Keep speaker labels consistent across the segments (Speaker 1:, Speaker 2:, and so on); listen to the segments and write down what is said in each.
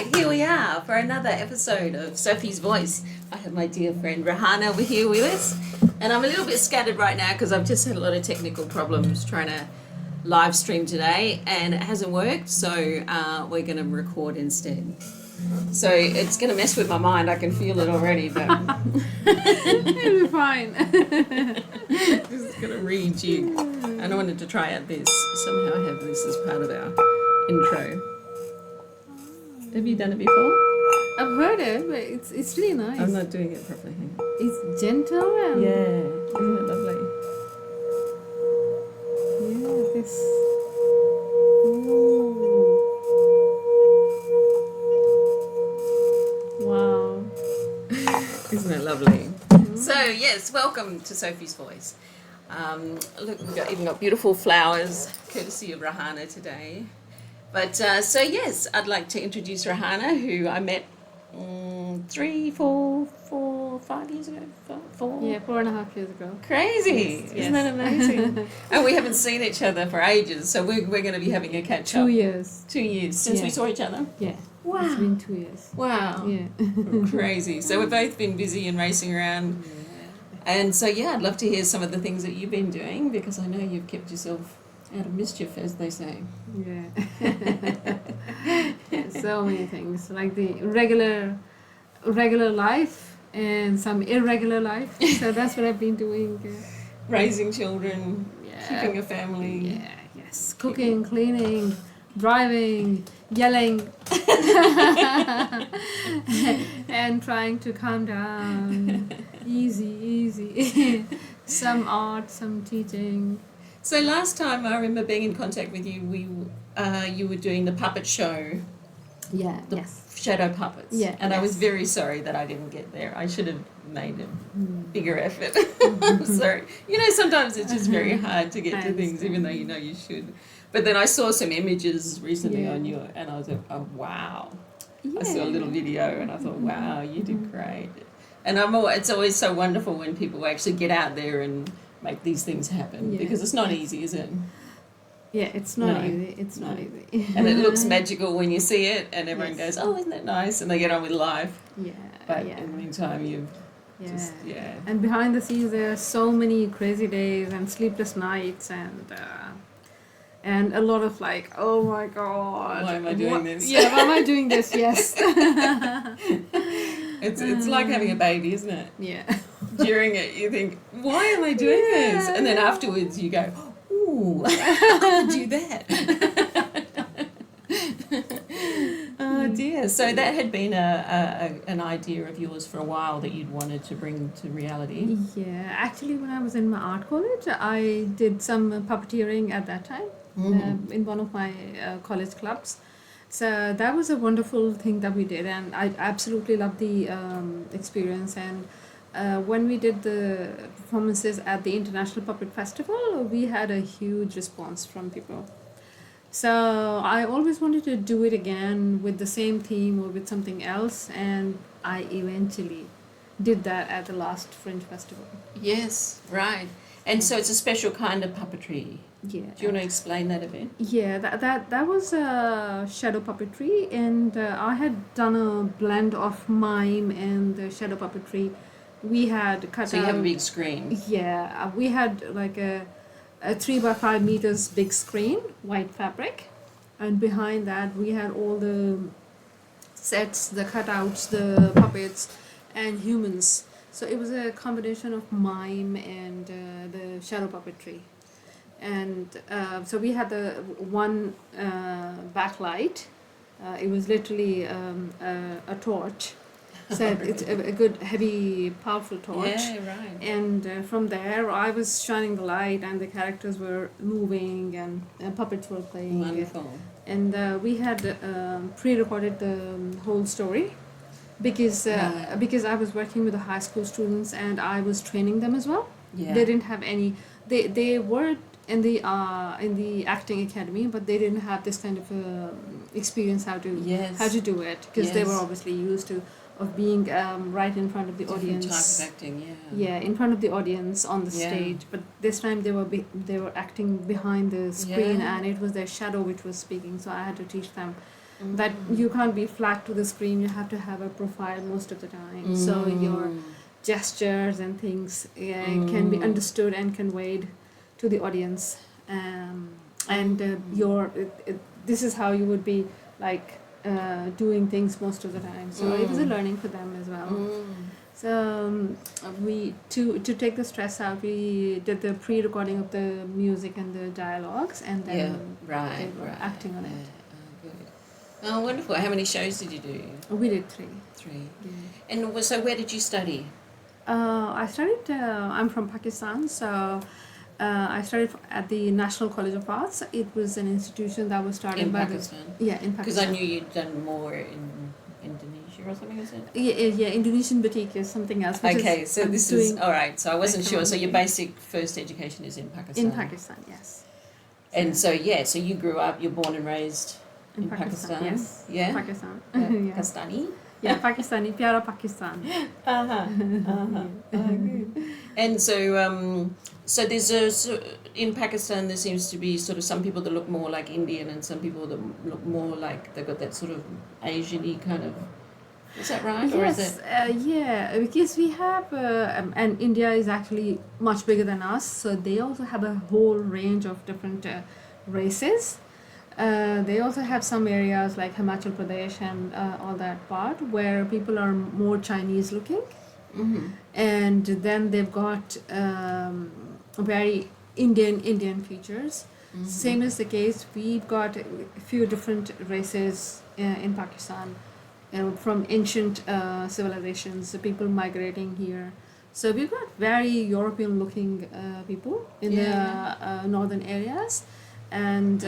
Speaker 1: right, here we are for another episode of Sophies Voice. I have my dear friend Rehanna here with us, and I'm a little bit scattered right now because I've just had a lot of technical problems trying to live stream today, and it hasn't worked, so we're going to record instead. So it's going to mess with my mind. I can feel it already, but
Speaker 2: it'll be fine.
Speaker 1: this is going to rejig. And I wanted to try out this. Somehow I have this as part of our intro. Have you done it before?
Speaker 2: I've heard it, but it's really nice.
Speaker 1: I'm not doing it properly.
Speaker 2: It's gentle and
Speaker 1: Isn't it lovely?
Speaker 2: yeah, this. Wow.
Speaker 1: Isn't it lovely? Mm-hmm. So yes, welcome to Sophies Voice. Look, we've even got beautiful flowers, courtesy of Rehanna today. But so yes, I'd like to introduce Rehanna, who I met 3, 4, 5 years ago. 4.
Speaker 2: Yeah, 4.5 years ago.
Speaker 1: Crazy,
Speaker 2: yes.
Speaker 1: Isn't that amazing? And we haven't seen each other for ages, so we're going to be having a catch up.
Speaker 2: 2 years.
Speaker 1: 2 years since we saw each other.
Speaker 2: Yeah.
Speaker 1: Wow.
Speaker 2: It's been 2 years.
Speaker 1: Wow.
Speaker 2: Yeah.
Speaker 1: Crazy. So we've both been busy and racing around. And so, yeah, I'd love to hear some of the things that you've been doing, because I know you've kept yourself out of mischief, as they say.
Speaker 2: Yeah. So many things, like the regular life and some irregular life. So that's what I've been doing.
Speaker 1: Raising children, keeping a family.
Speaker 2: Yeah, yes. Cooking, cleaning, driving, yelling. And trying to calm down. Easy. Some art, some teaching.
Speaker 1: So last time I remember being in contact with you, you were doing the puppet show.
Speaker 2: Yeah,
Speaker 1: the shadow puppets.
Speaker 2: Yeah,
Speaker 1: and I was very sorry that I didn't get there. I should have made a bigger effort. Sorry. Sometimes it's just very hard to get to things, even though you should. But then I saw some images recently on you, and I was like, oh, wow. Yeah. I saw a little video, and I thought, wow, you did great. And it's always so wonderful when people actually get out there and make these things happen, because it's not easy, is it?
Speaker 2: Yeah, it's not easy. It's not easy.
Speaker 1: And it looks magical when you see it, and everyone goes, oh, isn't that nice? And they get on with life.
Speaker 2: Yeah.
Speaker 1: But in the meantime, you've just,
Speaker 2: And behind the scenes, there are so many crazy days and sleepless nights and a lot of like, oh my God.
Speaker 1: Why am I doing this?
Speaker 2: Yeah, why am I doing this? Yes.
Speaker 1: It's like having a baby, isn't it?
Speaker 2: Yeah.
Speaker 1: During it, you think, why am I doing this? And then afterwards, you go, ooh, how could I do that? Oh dear. So that had been an idea of yours for a while that you'd wanted to bring to reality.
Speaker 2: Yeah, actually, when I was in my art college, I did some puppeteering at that time in one of my college clubs. So that was a wonderful thing that we did, and I absolutely loved the experience. And when we did the performances at the International Puppet Festival, we had a huge response from people. So I always wanted to do it again with the same theme or with something else, and I eventually did that at the last Fringe Festival.
Speaker 1: Yes, right. And so it's a special kind of puppetry.
Speaker 2: Yeah.
Speaker 1: Do you want to explain that a bit?
Speaker 2: Yeah, that was shadow puppetry, and I had done a blend of mime and shadow puppetry. We had cut out...
Speaker 1: So you have a big screen.
Speaker 2: Yeah, we had like a 3 by 5 meters big screen, white fabric, and behind that we had all the sets, the cutouts, the puppets, and humans. So it was a combination of mime and the shadow puppetry. And so we had the one backlight. It was literally a torch. So it's a good, heavy, powerful torch.
Speaker 1: Yeah, right.
Speaker 2: And from there, I was shining the light, and the characters were moving, and puppets were playing.
Speaker 1: Wonderful.
Speaker 2: And we had pre-recorded the whole story, because I was working with the high school students, and I was training them as well.
Speaker 1: Yeah.
Speaker 2: They didn't have any. They were in the acting academy, but they didn't have this kind of experience how to do it, because they were obviously used to of being right in front of the audience.
Speaker 1: Different type of acting,
Speaker 2: Yeah, in front of the audience on the stage. But this time they were acting behind the screen, and it was their shadow which was speaking. So I had to teach them that you can't be flat to the screen. You have to have a profile most of the time. So your gestures and things can be understood and conveyed to the audience. This is how you would be like doing things most of the time. So it was a learning for them as well. So we to take the stress out, we did the pre-recording of the music and the dialogues, and then they were acting on it.
Speaker 1: Good. Oh, wonderful! How many shows did you do?
Speaker 2: We did 3.
Speaker 1: 3. And so, where did you study?
Speaker 2: I studied. I'm from Pakistan, so I studied at the National College of Arts. It was an institution that was started
Speaker 1: In
Speaker 2: by
Speaker 1: Pakistan.
Speaker 2: in Pakistan.
Speaker 1: Because I knew you'd done more in Indonesia or something, is it?
Speaker 2: Yeah. Indonesian Batic is something else.
Speaker 1: Okay, so this is all right. So I wasn't sure. So your
Speaker 2: economic-
Speaker 1: basic first education is in Pakistan.
Speaker 2: in Pakistan, yes.
Speaker 1: And so so you grew up. You're born and raised in Pakistan.
Speaker 2: Yes.
Speaker 1: Yeah.
Speaker 2: Pakistan.
Speaker 1: Yeah.
Speaker 2: Yeah.
Speaker 1: Pakistani.
Speaker 2: Yeah, Pakistani, Pyara Pakistan.
Speaker 1: Good. And so there's in Pakistan there seems to be sort of some people that look more like Indian and some people that look more like they've got that sort of Asian-y kind of. Is that right? Or is
Speaker 2: Yes,
Speaker 1: it?
Speaker 2: yeah, because we have, and India is actually much bigger than us, so they also have a whole range of different races. They also have some areas like Himachal Pradesh and all that part where people are more Chinese looking, and then they've got very Indian features. Same is the case. We've got a few different races in Pakistan. From ancient civilizations, the people migrating here. So we've got very European-looking people in the northern areas, and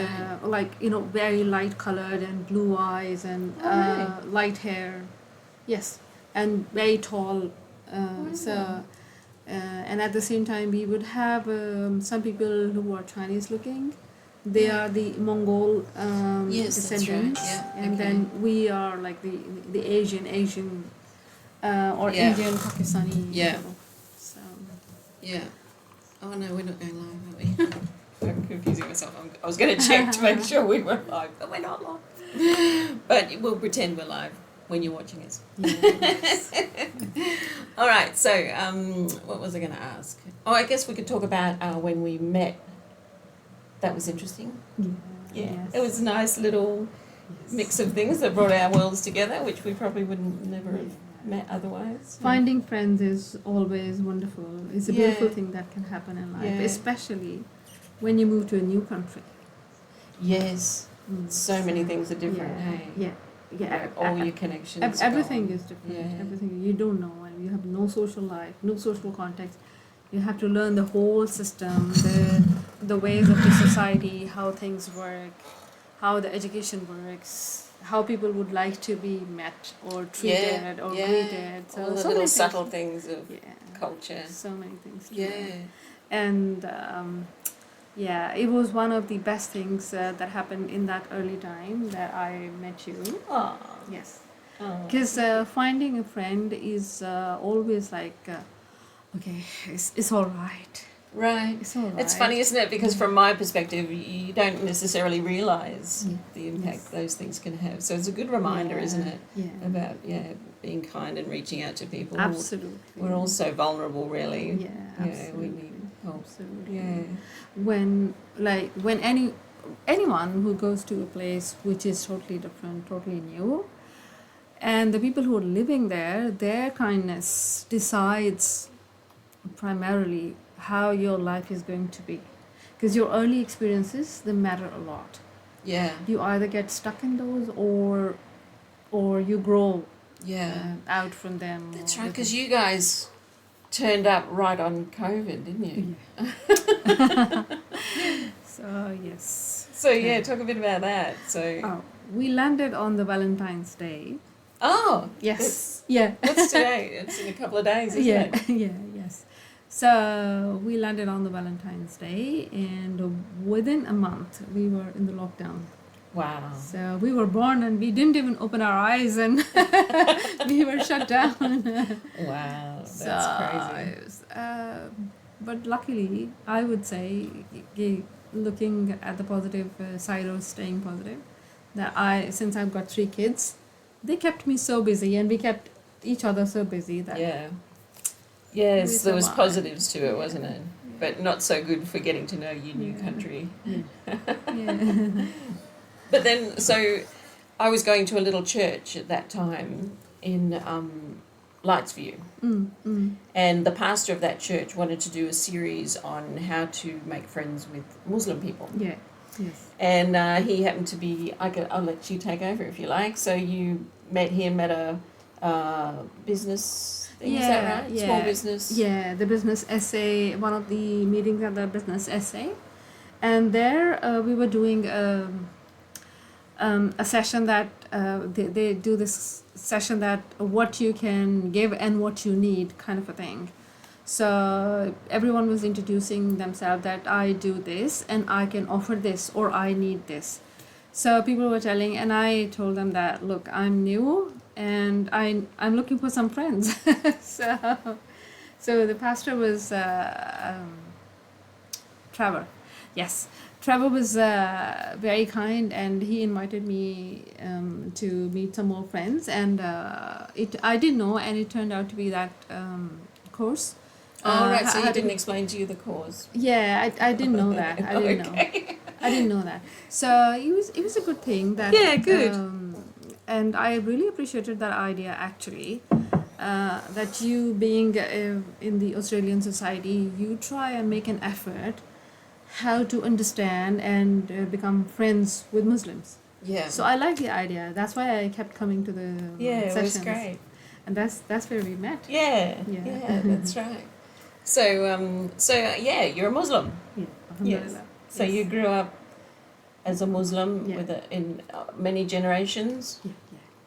Speaker 2: very light-colored and blue eyes and light hair, yes, and very tall. And at the same time, we would have some people who are Chinese-looking. They are the Mongol
Speaker 1: Yes, that's right.
Speaker 2: descendants,
Speaker 1: Yeah,
Speaker 2: and
Speaker 1: okay.
Speaker 2: then we are like the Asian or Indian Pakistani.
Speaker 1: Yeah.
Speaker 2: people. So
Speaker 1: Yeah. Oh no, we're not going live, are we? I'm confusing myself. I was going to check to make sure we were live, but we're not live. But we'll pretend we're live when you're watching us.
Speaker 2: Yes.
Speaker 1: All right. So, what was I going to ask? Oh, I guess we could talk about when we met. That was interesting. Yeah.
Speaker 2: Yes.
Speaker 1: It was a nice little mix of things that brought our worlds together, which we probably wouldn't never have met otherwise.
Speaker 2: Finding friends is always wonderful. It's a beautiful thing that can happen in life, especially when you move to a new country.
Speaker 1: Yes. So many things are different,
Speaker 2: Yeah.
Speaker 1: hey?
Speaker 2: Yeah. Yeah.
Speaker 1: Like all your connections.
Speaker 2: Everything
Speaker 1: gone.
Speaker 2: is different.
Speaker 1: Yeah.
Speaker 2: Everything you don't know, and you have no social life, no social context. You have to learn the whole system, the ways of the society, how things work, how the education works, how people would like to be met or treated or greeted. So
Speaker 1: all the
Speaker 2: so
Speaker 1: little
Speaker 2: many
Speaker 1: subtle
Speaker 2: things.
Speaker 1: things of culture.
Speaker 2: So many things. to
Speaker 1: Yeah.
Speaker 2: learn. And it was one of the best things that happened in that early time that I met you.
Speaker 1: Oh.
Speaker 2: Yes. Because finding a friend is always like, okay, it's all right.
Speaker 1: Right.
Speaker 2: It's all right.
Speaker 1: It's funny, isn't it? Because from my perspective, you don't necessarily realise the impact those things can have. So it's a good reminder, isn't it?
Speaker 2: Yeah.
Speaker 1: About being kind and reaching out to people.
Speaker 2: Absolutely.
Speaker 1: We're all so vulnerable, really.
Speaker 2: Yeah,
Speaker 1: We
Speaker 2: absolutely.
Speaker 1: need help.
Speaker 2: Absolutely.
Speaker 1: Yeah.
Speaker 2: When anyone who goes to a place which is totally different, totally new, and the people who are living there, their kindness decides primarily how your life is going to be, because your early experiences, they matter a lot.
Speaker 1: Yeah.
Speaker 2: You either get stuck in those or you grow out from them.
Speaker 1: That's right, because you guys turned up right on COVID, didn't you?
Speaker 2: Yeah. So yes.
Speaker 1: So talk a bit about that. So
Speaker 2: We landed on the Valentine's Day.
Speaker 1: oh
Speaker 2: Yes. Yeah.
Speaker 1: What's today? It's in a couple of days, isn't it?
Speaker 2: Yes. So we landed on the Valentine's Day, and within a month we were in the lockdown.
Speaker 1: Wow.
Speaker 2: So we were born and we didn't even open our eyes, and we were shut down.
Speaker 1: Wow, that's crazy.
Speaker 2: But luckily, I would say, looking at the positive side of staying positive, that since I've got 3 kids, they kept me so busy, and we kept each other so busy that
Speaker 1: Yeah.
Speaker 2: we
Speaker 1: Yes, there was
Speaker 2: survived.
Speaker 1: positives to it, wasn't it? But not so good for getting to know your new country.
Speaker 2: Yeah.
Speaker 1: But then, so I was going to a little church at that time in Lightsview, and the pastor of that church wanted to do a series on how to make friends with Muslim people.
Speaker 2: Yeah. Yes.
Speaker 1: And he happened to be, I'll let you take over if you like. So you met him at a business thing, is that right?
Speaker 2: Yeah.
Speaker 1: Small business?
Speaker 2: Yeah, the business essay, one of the meetings at the business essay. And there we were doing a session that they do this session that what you can give and what you need kind of a thing. So everyone was introducing themselves that I do this and I can offer this or I need this. So people were telling, and I told them that, look, I'm new and I'm looking for some friends. So the pastor was Trevor. Yes, Trevor was very kind, and he invited me to meet some more friends. And I didn't know, and it turned out to be that course.
Speaker 1: Oh, right, so
Speaker 2: how
Speaker 1: he
Speaker 2: to-
Speaker 1: didn't explain to you the cause.
Speaker 2: Yeah, I didn't know that. I didn't know. I didn't know that. So it was a good thing that.
Speaker 1: Yeah, good.
Speaker 2: And I really appreciated that idea actually. That you being in the Australian society, you try and make an effort how to understand and become friends with Muslims.
Speaker 1: Yeah.
Speaker 2: So I like the idea. That's why I kept coming to the
Speaker 1: It
Speaker 2: sessions.
Speaker 1: was great.
Speaker 2: And that's where we met.
Speaker 1: Yeah,
Speaker 2: Yeah.
Speaker 1: that's right. So, yeah, you're a Muslim.
Speaker 2: Yeah.
Speaker 1: Yes.
Speaker 2: Alhamdulillah.
Speaker 1: So you grew up as a Muslim
Speaker 2: Yeah.
Speaker 1: in many generations.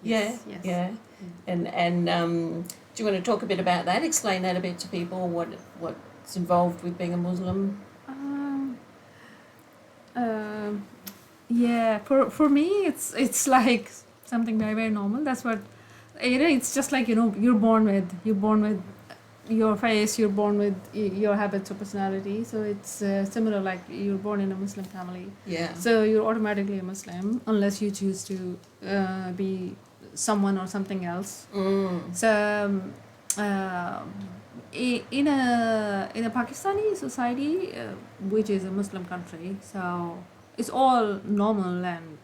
Speaker 2: Yes.
Speaker 1: Yeah,
Speaker 2: Yes.
Speaker 1: yeah. And do you want to talk a bit about that? Explain that a bit to people. What's involved with being a Muslim?
Speaker 2: Yeah. For me, it's like something very very normal. That's what it's just like you're born with your face. You're born with your habits or personality. So it's similar like you're born in a Muslim family.
Speaker 1: Yeah.
Speaker 2: So you're automatically a Muslim unless you choose to be someone or something else. So in a Pakistani society, which is a Muslim country, so it's all normal and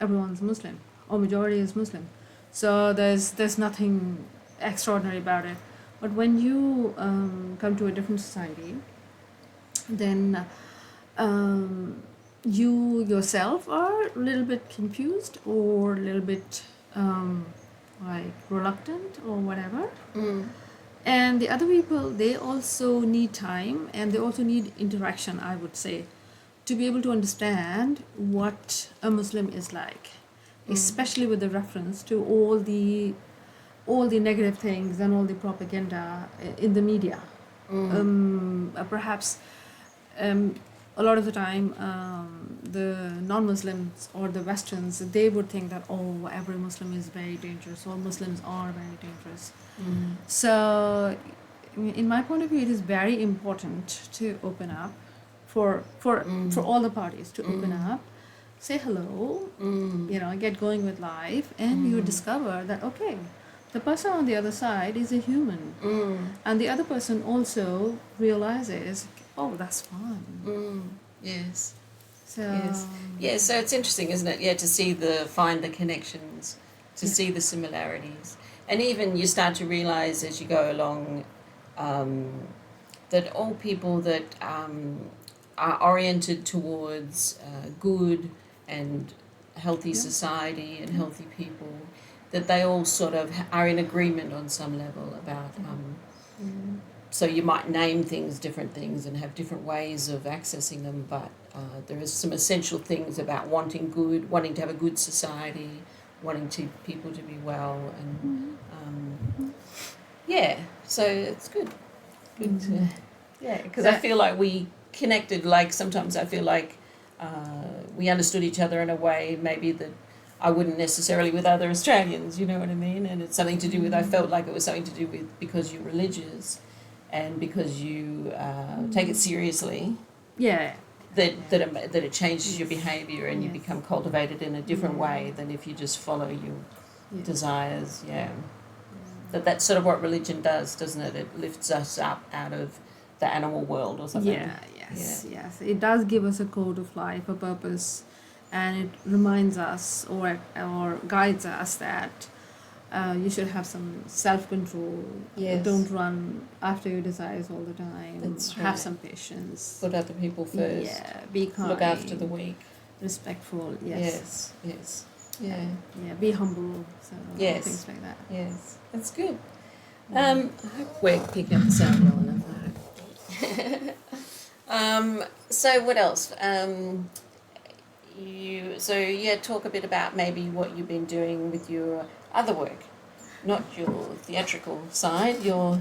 Speaker 2: everyone's Muslim or majority is Muslim. So there's nothing extraordinary about it. But when you come to a different society, then you yourself are a little bit confused or a little bit like reluctant or whatever. And the other people, they also need time and they also need interaction, I would say, to be able to understand what a Muslim is like, especially with the reference to all the negative things and all the propaganda in the media. Perhaps a lot of the time the non-Muslims or the Westerns, they would think that every Muslim is very dangerous, all Muslims are very dangerous. So in my point of view, it is very important to open up for all the parties to open up, say hello, get going with life, and you discover that okay, the person on the other side is a human, and the other person also realizes, oh, that's fun.
Speaker 1: Yes.
Speaker 2: So
Speaker 1: Yes. Yeah, so it's interesting, isn't it? Yeah, to find the connections, to see the similarities. And even you start to realize as you go along that all people that are oriented towards good and healthy society and healthy people, that they all sort of are in agreement on some level about so you might name things different things and have different ways of accessing them, but there is some essential things about wanting to have a good society, wanting people to be well, and so it's good to, because I feel like we connected, like sometimes I feel like we understood each other in a way maybe that I wouldn't necessarily with other Australians, you know what I mean? And it's something to do with, I felt like it was something to do with because you're religious and because you take it seriously.
Speaker 2: Yeah.
Speaker 1: that it changes your behaviour and you
Speaker 2: Yes.
Speaker 1: become cultivated in a different
Speaker 2: Yeah.
Speaker 1: way than if you just follow your
Speaker 2: Yeah.
Speaker 1: desires. That's sort of what religion does, doesn't it? It lifts us up out of the animal world or something.
Speaker 2: Yes. It does give us a code of life, a purpose, and it reminds us or guides us that you should have some self-control.
Speaker 1: Yes.
Speaker 2: Don't run after your desires all the time.
Speaker 1: That's
Speaker 2: Have
Speaker 1: right.
Speaker 2: some patience.
Speaker 1: Put other people first.
Speaker 2: Yeah, be kind.
Speaker 1: Look after the weak.
Speaker 2: Respectful.
Speaker 1: Yes. Yeah.
Speaker 2: Yeah, be humble. So
Speaker 1: Yes.
Speaker 2: things like that.
Speaker 1: Yes. That's good. I hope we're picking up the sound well enough. So what else? Talk a bit about maybe what you've been doing with your other work, not your theatrical side, your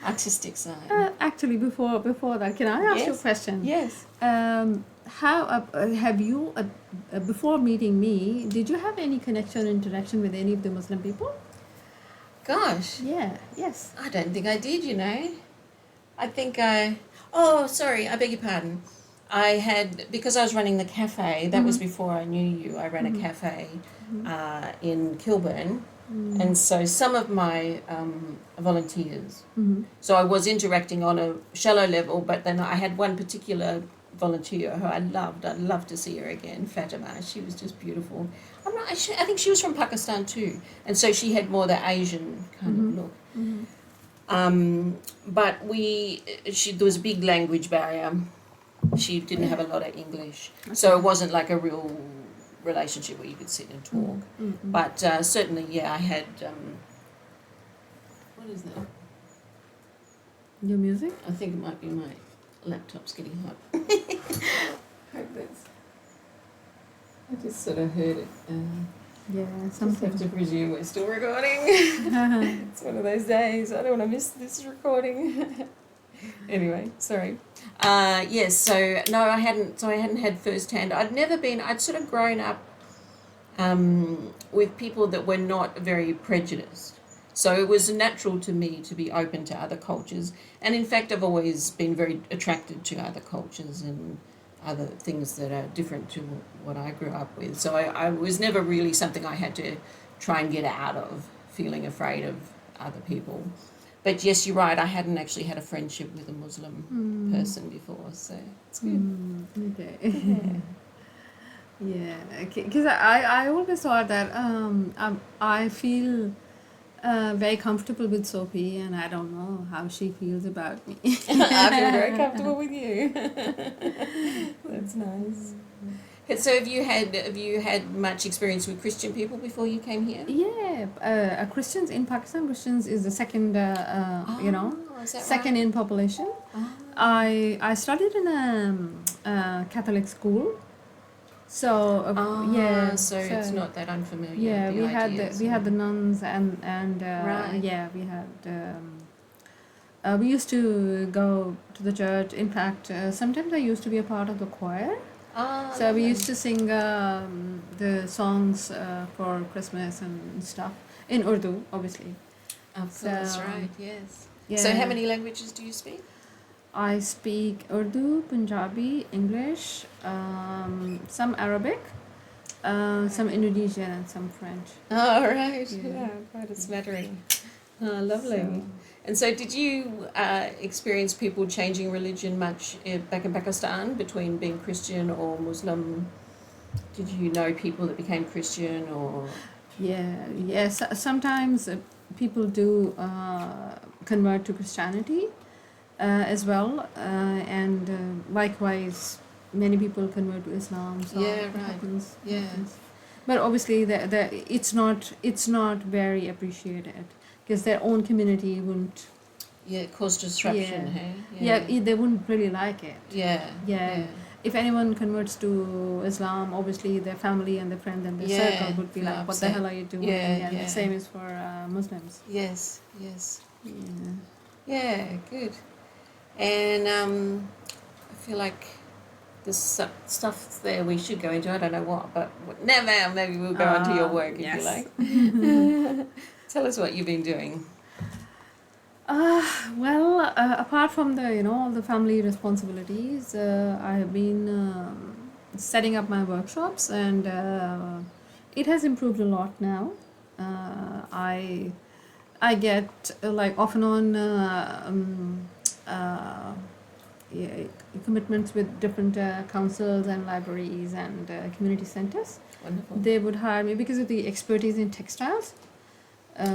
Speaker 1: artistic side.
Speaker 2: Actually, before that, can I ask you a
Speaker 1: Yes.
Speaker 2: question?
Speaker 1: Yes.
Speaker 2: How have you before meeting me? Did you have any connection or interaction with any of the Muslim people?
Speaker 1: Gosh,
Speaker 2: Yeah. Yes.
Speaker 1: I don't think I did. I think I. Oh, sorry. I beg your pardon. I had, because I was running the cafe. That was before I knew you. I ran a cafe in Kilburn. And so some of my volunteers, so I was interacting on a shallow level, but then I had one particular volunteer who I loved. I'd love to see her again, Fatima. She was just beautiful. I think she was from Pakistan too, and so she had more the Asian kind of look. But there was a big language barrier. She didn't have a lot of English, so it wasn't like a real relationship where you could sit and talk. But certainly, I had. What is that?
Speaker 2: Your music?
Speaker 1: I think it might be my laptop's getting hot. Hope that's. I just sort of heard it.
Speaker 2: Yeah,
Speaker 1: Just
Speaker 2: something.
Speaker 1: have to presume we're still recording. It's one of those days. I don't want to miss this recording. Anyway, sorry. Yes. So no, I hadn't. So I hadn't had firsthand. I'd never been. I'd sort of grown up with people that were not very prejudiced. So it was natural to me to be open to other cultures. And in fact, I've always been very attracted to other cultures and other things that are different to what I grew up with. So I was never really something I had to try and get out of, feeling afraid of other people. But yes, you're right, I hadn't actually had a friendship with a Muslim person before, so it's good.
Speaker 2: Okay. Yeah, because I always thought that I feel very comfortable with Sophie, and I don't know how she feels about me.
Speaker 1: I feel very comfortable with you. That's nice. So have you had much experience with Christian people before you came here?
Speaker 2: Yeah, Christians in Pakistan, Christians is the second,
Speaker 1: Is that
Speaker 2: second
Speaker 1: right?
Speaker 2: in population.
Speaker 1: Oh.
Speaker 2: I studied in a Catholic school, so
Speaker 1: So it's not that unfamiliar.
Speaker 2: Yeah,
Speaker 1: the
Speaker 2: we had the nuns and
Speaker 1: Right.
Speaker 2: yeah, we had we used to go to the church. In fact, sometimes I used to be a part of the choir. So we used to sing the songs for Christmas and stuff in Urdu, obviously.
Speaker 1: Of course, right? Yes.
Speaker 2: Yeah.
Speaker 1: So how many languages do you speak?
Speaker 2: I speak Urdu, Punjabi, English, some Arabic, some Indonesian, and some French.
Speaker 1: Oh, right.
Speaker 2: Yeah.
Speaker 1: Yeah, quite a smattering. Oh, lovely.
Speaker 2: So-
Speaker 1: And so did you experience people changing religion much back in Pakistan between being Christian or Muslim? Did you know people that became Christian or?
Speaker 2: Yes. Sometimes people do convert to Christianity as well, and likewise, many people convert to Islam. So
Speaker 1: Yeah,
Speaker 2: it
Speaker 1: right.
Speaker 2: happens.
Speaker 1: Yeah.
Speaker 2: happens. But obviously, it's not very appreciated because their own community wouldn't.
Speaker 1: Yeah, it caused disruption,
Speaker 2: Yeah.
Speaker 1: hey?
Speaker 2: Yeah, they wouldn't really like it.
Speaker 1: Yeah.
Speaker 2: Yeah. If anyone converts to Islam, obviously their family and their friend and their
Speaker 1: Yeah,
Speaker 2: circle would be
Speaker 1: feel
Speaker 2: like, "What the
Speaker 1: upset.
Speaker 2: hell are you doing?"
Speaker 1: Yeah,
Speaker 2: and
Speaker 1: yeah.
Speaker 2: the same is for Muslims.
Speaker 1: Yes, yes.
Speaker 2: Yeah.
Speaker 1: Yeah, good. And I feel like there's stuff there we should go into. I don't know what, but never. Maybe we'll go on to your work if
Speaker 2: yes.
Speaker 1: you like. Tell us what you've been doing.
Speaker 2: Apart from the all the family responsibilities, I have been setting up my workshops, and it has improved a lot now. I get like off and on yeah, commitments with different councils and libraries and community centers.
Speaker 1: Wonderful.
Speaker 2: They would hire me because of the expertise in textiles.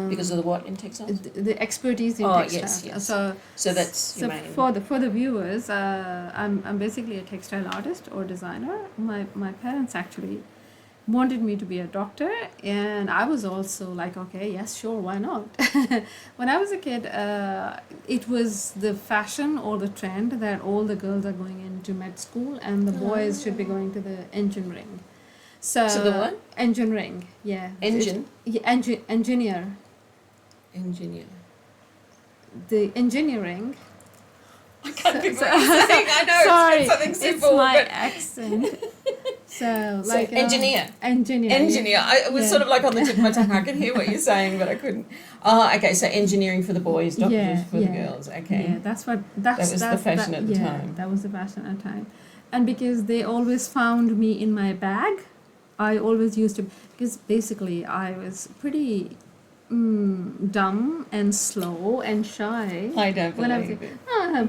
Speaker 1: Because of the what in textiles?
Speaker 2: The expertise in textiles.
Speaker 1: Yes.
Speaker 2: So
Speaker 1: that's your main.
Speaker 2: for the viewers, I'm basically a textile artist or designer. My parents actually wanted me to be a doctor, and I was also like, okay, yes, sure, why not? When I was a kid, it was the fashion or the trend that all the girls are going into med school and the boys should be going to the engineering. So
Speaker 1: the what?
Speaker 2: Engineering, yeah.
Speaker 1: Engine?
Speaker 2: Engineer.
Speaker 1: Engineer.
Speaker 2: The engineering.
Speaker 1: I can't think what you're saying. I know.
Speaker 2: Sorry,
Speaker 1: it's something simple.
Speaker 2: it's my
Speaker 1: but
Speaker 2: accent. So like
Speaker 1: engineer.
Speaker 2: Engineer.
Speaker 1: Engineer. I was sort of like on the tip of my tongue. I could hear what you're saying, but I couldn't. Oh, okay. So engineering for the boys, doctors for the girls. Okay.
Speaker 2: Yeah, that's the fashion
Speaker 1: at the time.
Speaker 2: That was the fashion at the time, and because they always found me in my bag, I always used to, because basically I was pretty dumb and slow and shy.
Speaker 1: I don't believe it.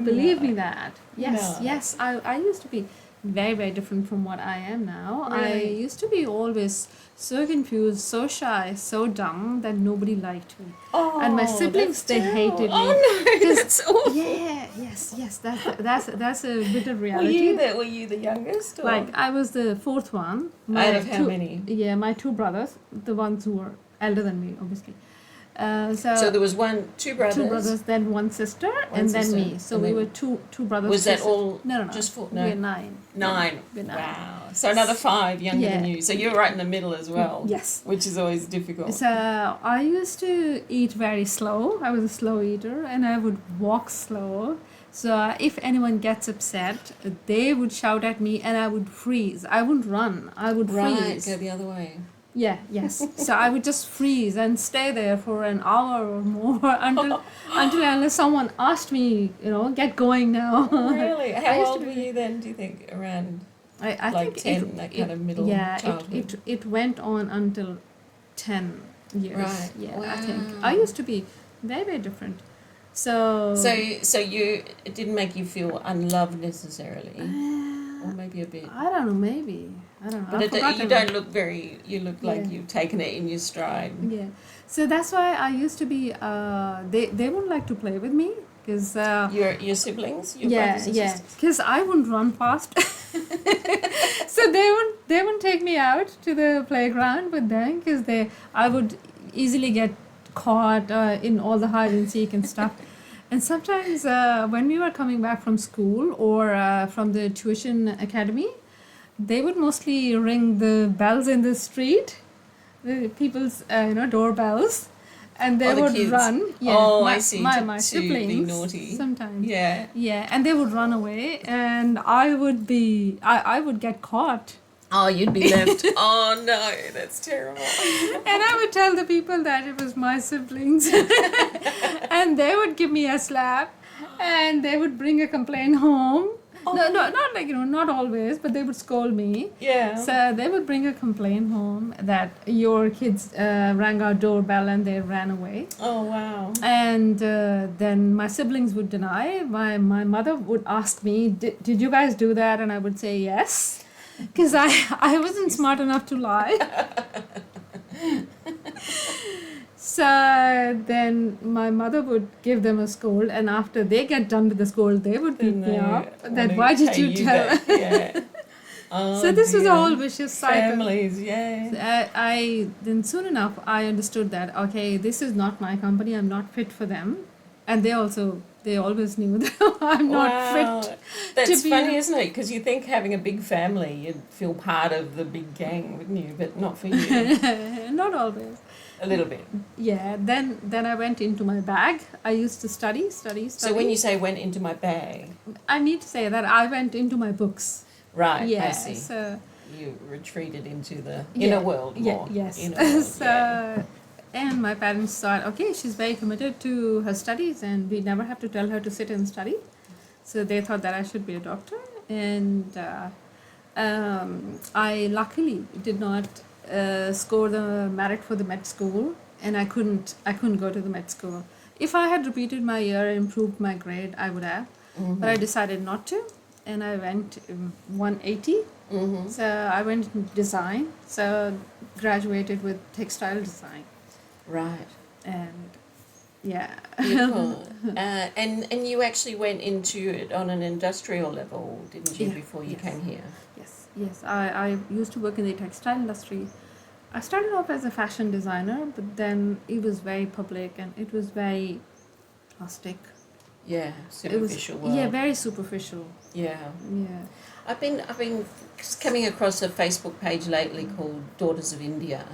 Speaker 2: Believe me that.
Speaker 1: No.
Speaker 2: Yes, I used to be very, very different from what I am now.
Speaker 1: Really?
Speaker 2: I used to be always so confused, so shy, so dumb that nobody liked me.
Speaker 1: Oh,
Speaker 2: and my siblings, they hated me.
Speaker 1: Oh no, that's awful.
Speaker 2: Yeah, yes, that's a bit of reality.
Speaker 1: Were you the youngest? Or?
Speaker 2: Like, I was the fourth one.
Speaker 1: Out of how many?
Speaker 2: Yeah, my two brothers, the ones who were elder than me, obviously.
Speaker 1: So there was two brothers.
Speaker 2: Two brothers, then one sister, and then me. So we were two brothers.
Speaker 1: Was that all?
Speaker 2: No.
Speaker 1: Just four? No.
Speaker 2: We were nine.
Speaker 1: Nine.
Speaker 2: We're nine.
Speaker 1: Wow. So another 5 younger than you. So you were right in the middle as well.
Speaker 2: Yes.
Speaker 1: Which is always difficult.
Speaker 2: So I used to eat very slow. I was a slow eater, and I would walk slow. So if anyone gets upset, they would shout at me, and I would freeze. I wouldn't run. I would freeze.
Speaker 1: Go the other way.
Speaker 2: Yeah, yes. So I would just freeze and stay there for an hour or more until unless someone asked me, get going now.
Speaker 1: Really? How old were you then, do you think? Around
Speaker 2: I
Speaker 1: like
Speaker 2: think
Speaker 1: 10, that kind of middle childhood?
Speaker 2: It went on until 10 years.
Speaker 1: Right.
Speaker 2: Yeah,
Speaker 1: Wow.
Speaker 2: I think. I used to be very, very different. So
Speaker 1: it didn't make you feel unloved necessarily? Or maybe a bit?
Speaker 2: I don't know, maybe. I don't know.
Speaker 1: But you don't look you look like you've taken it in your stride.
Speaker 2: Yeah. So that's why I used to be, they wouldn't like to play with me. Because
Speaker 1: your siblings, your brothers and sisters?
Speaker 2: Because I wouldn't run fast. So they wouldn't take me out to the playground with them, because I would easily get caught in all the hide and seek and stuff. And sometimes when we were coming back from school or from the tuition academy, they would mostly ring the bells in the street, the people's doorbells, and they would
Speaker 1: kids.
Speaker 2: Run. Yeah,
Speaker 1: I see.
Speaker 2: My
Speaker 1: to
Speaker 2: siblings
Speaker 1: be naughty.
Speaker 2: sometimes.
Speaker 1: Yeah.
Speaker 2: Yeah, and they would run away, and I would get caught.
Speaker 1: Oh, you'd be left. Oh no, that's terrible.
Speaker 2: And I would tell the people that it was my siblings, and they would give me a slap, and they would bring a complaint home.
Speaker 1: Oh.
Speaker 2: No, not like, not always, but they would scold me.
Speaker 1: Yeah.
Speaker 2: So they would bring a complaint home that your kids rang our doorbell and they ran away.
Speaker 1: Oh, wow.
Speaker 2: And then my siblings would deny. My mother would ask me, did you guys do that? And I would say yes, because I wasn't smart enough to lie. So then my mother would give them a scold, and after they get done with the scold, they would beat me up. That why did you tell?
Speaker 1: Yeah. Oh,
Speaker 2: so this was a whole vicious cycle.
Speaker 1: Families, yeah.
Speaker 2: Then soon enough I understood that this is not my company. I'm not fit for them, and they always knew that I'm not fit.
Speaker 1: That's funny, isn't it? Because you think having a big family, you'd feel part of the big gang, wouldn't you? But not for you.
Speaker 2: Not always.
Speaker 1: A little bit.
Speaker 2: Yeah. Then I went into my bag. I used to study.
Speaker 1: So when you say went into my bag,
Speaker 2: I need to say that I went into my books.
Speaker 1: Right.
Speaker 2: Yeah.
Speaker 1: I see.
Speaker 2: So
Speaker 1: you retreated into the inner world more.
Speaker 2: Yes.
Speaker 1: Inner world,
Speaker 2: So And my parents thought, okay, she's very committed to her studies, and we never have to tell her to sit and study. So they thought that I should be a doctor, and I luckily did not score the merit for the med school, and I couldn't go to the med school. If I had repeated my year and improved my grade, I would have, but I decided not to, and I went 180. So I went in design, so graduated with textile design.
Speaker 1: Right.
Speaker 2: And yeah.
Speaker 1: Beautiful. And you actually went into it on an industrial level, didn't you,
Speaker 2: Yeah,
Speaker 1: before you
Speaker 2: yes.
Speaker 1: came here?
Speaker 2: Yes. I used to work in the textile industry. I started off as a fashion designer, but then it was very public and it was very plastic.
Speaker 1: Yeah, superficial world.
Speaker 2: Yeah, very superficial.
Speaker 1: Yeah.
Speaker 2: Yeah.
Speaker 1: I've been coming across a Facebook page lately called Daughters of India,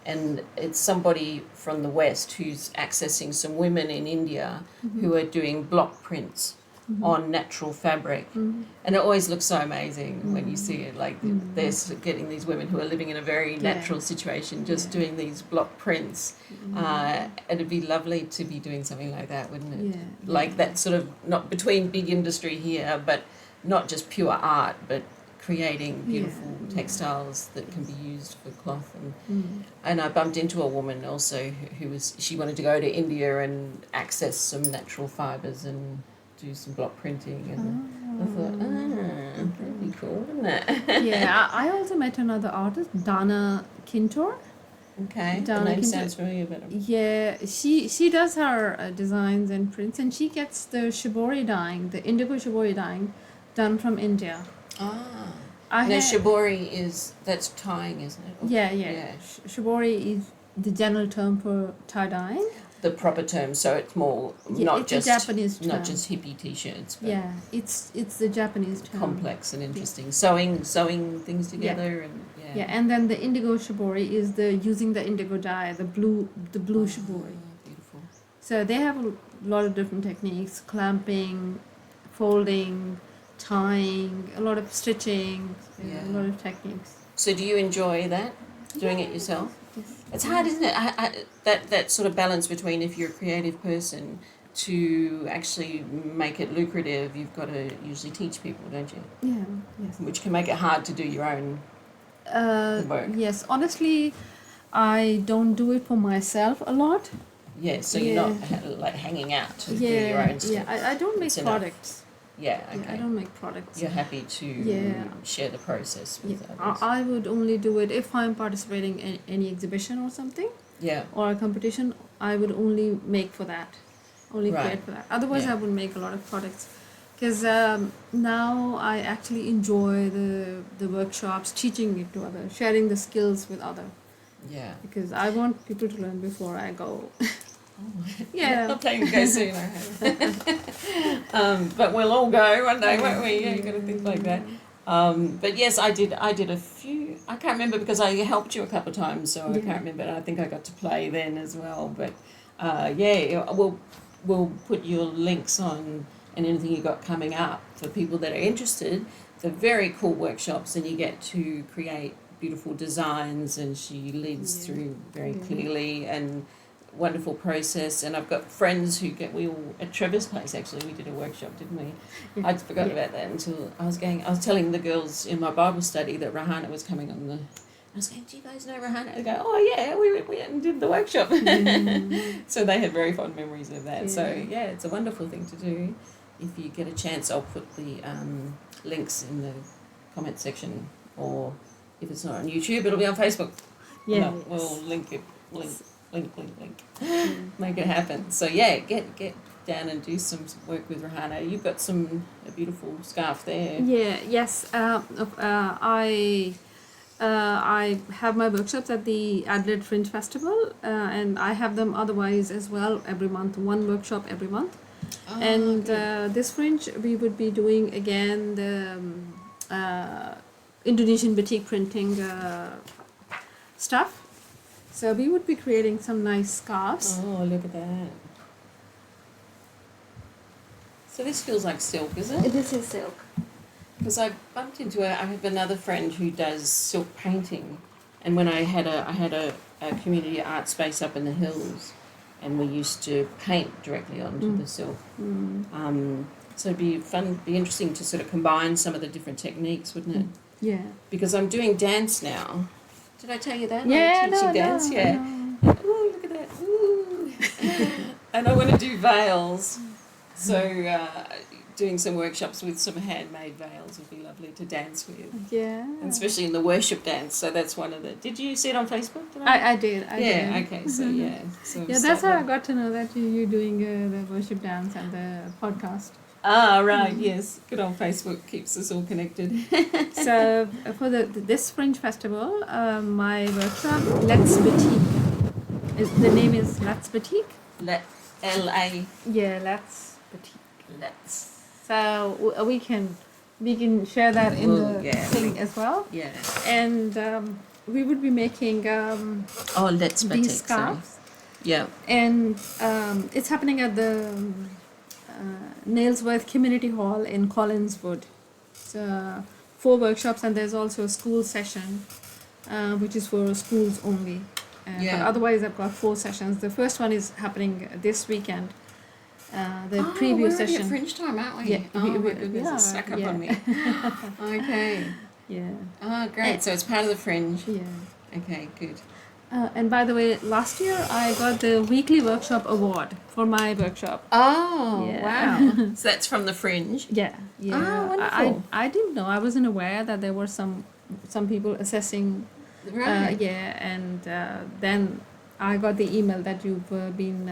Speaker 1: and it's somebody from the West who's accessing some women in India who are doing block prints on natural fabric, and it always looks so amazing when you see it. Like they're getting these women who are living in a very natural situation, just doing these block prints. It'd be lovely to be doing something like that, wouldn't it?
Speaker 2: Yeah.
Speaker 1: Like that sort of, not between big industry here, but not just pure art, but creating beautiful textiles that can be used for cloth. And I bumped into a woman also she wanted to go to India and access some natural fibres and do some block printing, and I thought, that'd be cool, wouldn't it?
Speaker 2: Yeah, I also met another artist, Dana Kintor.
Speaker 1: Okay, the
Speaker 2: Dana
Speaker 1: name
Speaker 2: Kintor.
Speaker 1: sounds familiar, but
Speaker 2: Yeah, she does her designs and prints, and she gets the shibori dyeing, the indigo shibori dyeing, done from India.
Speaker 1: Shibori that's tying, isn't it?
Speaker 2: Yeah. Shibori is the general term for tie dyeing.
Speaker 1: The proper term, so it's more not
Speaker 2: it's
Speaker 1: just
Speaker 2: a Japanese term.
Speaker 1: not just hippie t-shirts, but
Speaker 2: it's the Japanese term.
Speaker 1: complex and interesting. Sewing things together, and
Speaker 2: Yeah, and then the indigo shibori is the using the indigo dye, the blue shibori.
Speaker 1: Beautiful.
Speaker 2: So they have a lot of different techniques: clamping, folding, tying, a lot of stitching, a lot of techniques.
Speaker 1: So do you enjoy that? Doing it yourself?
Speaker 2: Yes.
Speaker 1: It's hard, isn't it? That sort of balance between, if you're a creative person, to actually make it lucrative, you've got to usually teach people, don't you?
Speaker 2: Yeah. Yes.
Speaker 1: Which can make it hard to do your own work.
Speaker 2: Yes. Honestly, I don't do it for myself a lot.
Speaker 1: Yeah, so you're not like hanging out to do your own stuff.
Speaker 2: Yeah, I don't make
Speaker 1: It's
Speaker 2: products.
Speaker 1: Yeah, okay.
Speaker 2: Yeah, I don't make products.
Speaker 1: You're happy to share the process with others.
Speaker 2: I would only do it if I'm participating in any exhibition or something.
Speaker 1: Yeah.
Speaker 2: Or a competition. I would only make for that. Only create for that. Otherwise, I wouldn't make a lot of products. Because now I actually enjoy the workshops, teaching it to others, sharing the skills with others.
Speaker 1: Yeah.
Speaker 2: Because I want people to learn before I go.
Speaker 1: I'm planning to go soon. But we'll all go one day, won't we? Yeah, you got to think like that. But yes, I did a few. I can't remember because I helped you a couple of times, so I can't remember. I think I got to play then as well. But we'll put your links on and anything you got coming up for people that are interested. They're very cool workshops, and you get to create beautiful designs, and she leads through very clearly and wonderful process. And I've got friends who we all at Trevor's place, actually we did a workshop, didn't we? I forgot about that until I was telling the girls in my Bible study that Rehanna was coming on the, I was going, do you guys know Rehanna? They go, oh yeah, we went and did the workshop. So they had very fond memories of that. So yeah, it's a wonderful thing to do. If you get a chance, I'll put the links in the comment section, or if it's not on YouTube, it'll be on Facebook.
Speaker 2: Yeah.
Speaker 1: We'll link it. Link. Make it happen. So yeah, get down and do some work with Rehanna. You've got a beautiful scarf there.
Speaker 2: Yeah. Yes. I have my workshops at the Adelaide Fringe Festival, and I have them otherwise as well every month. One workshop every month. And this Fringe we would be doing again the Indonesian batik printing stuff. So we would be creating some nice scarves.
Speaker 1: Oh, look at that. So this feels like silk, is it?
Speaker 2: This is silk.
Speaker 1: Because I bumped into I have another friend who does silk painting, and when I had a a community art space up in the hills, and we used to paint directly onto the silk. So it'd be interesting to sort of combine some of the different techniques, wouldn't it?
Speaker 2: Yeah.
Speaker 1: Because I'm doing dance now. Did I tell you that?
Speaker 2: Yeah,
Speaker 1: I'm teaching dance. Yeah. Ooh, look at that. Ooh. And I want to do veils. So doing some workshops with some handmade veils would be lovely to dance with.
Speaker 2: Yeah.
Speaker 1: And especially in the worship dance. So that's one of the... Did you see it on Facebook?
Speaker 2: I did. I
Speaker 1: yeah,
Speaker 2: did.
Speaker 1: okay. So, yeah. So
Speaker 2: Yeah, that's how I got to know that you're doing the worship dance and the podcast.
Speaker 1: Ah, right, yes. Good old Facebook keeps us all connected.
Speaker 2: So for this Fringe Festival, my workshop, Let's Batik. The name is Let's Batik.
Speaker 1: L-A.
Speaker 2: Yeah, Let's Batik.
Speaker 1: Let's.
Speaker 2: So we can share that in the thing as well.
Speaker 1: Yeah.
Speaker 2: And we would be making
Speaker 1: Let's Batik.
Speaker 2: these scarves.
Speaker 1: Yeah.
Speaker 2: And it's happening at the Nailsworth Community Hall in Collinswood. So 4 workshops, and there's also a school session, which is for schools only. But otherwise, I've got 4 sessions. The first one is happening this weekend. The preview session.
Speaker 1: We're Fringe time, aren't we?
Speaker 2: Yeah.
Speaker 1: Oh my goodness, it's stuck up on me. Okay.
Speaker 2: Yeah.
Speaker 1: Oh, great. So it's part of the Fringe.
Speaker 2: Yeah.
Speaker 1: Okay, good.
Speaker 2: And by the way, last year I got the Weekly Workshop Award for my workshop.
Speaker 1: Oh,
Speaker 2: Yeah.
Speaker 1: wow. So that's from the Fringe?
Speaker 2: Yeah. Yeah.
Speaker 1: Oh, wonderful.
Speaker 2: I didn't know. I wasn't aware that there were some people assessing.
Speaker 1: Right.
Speaker 2: And then I got the email that you've been.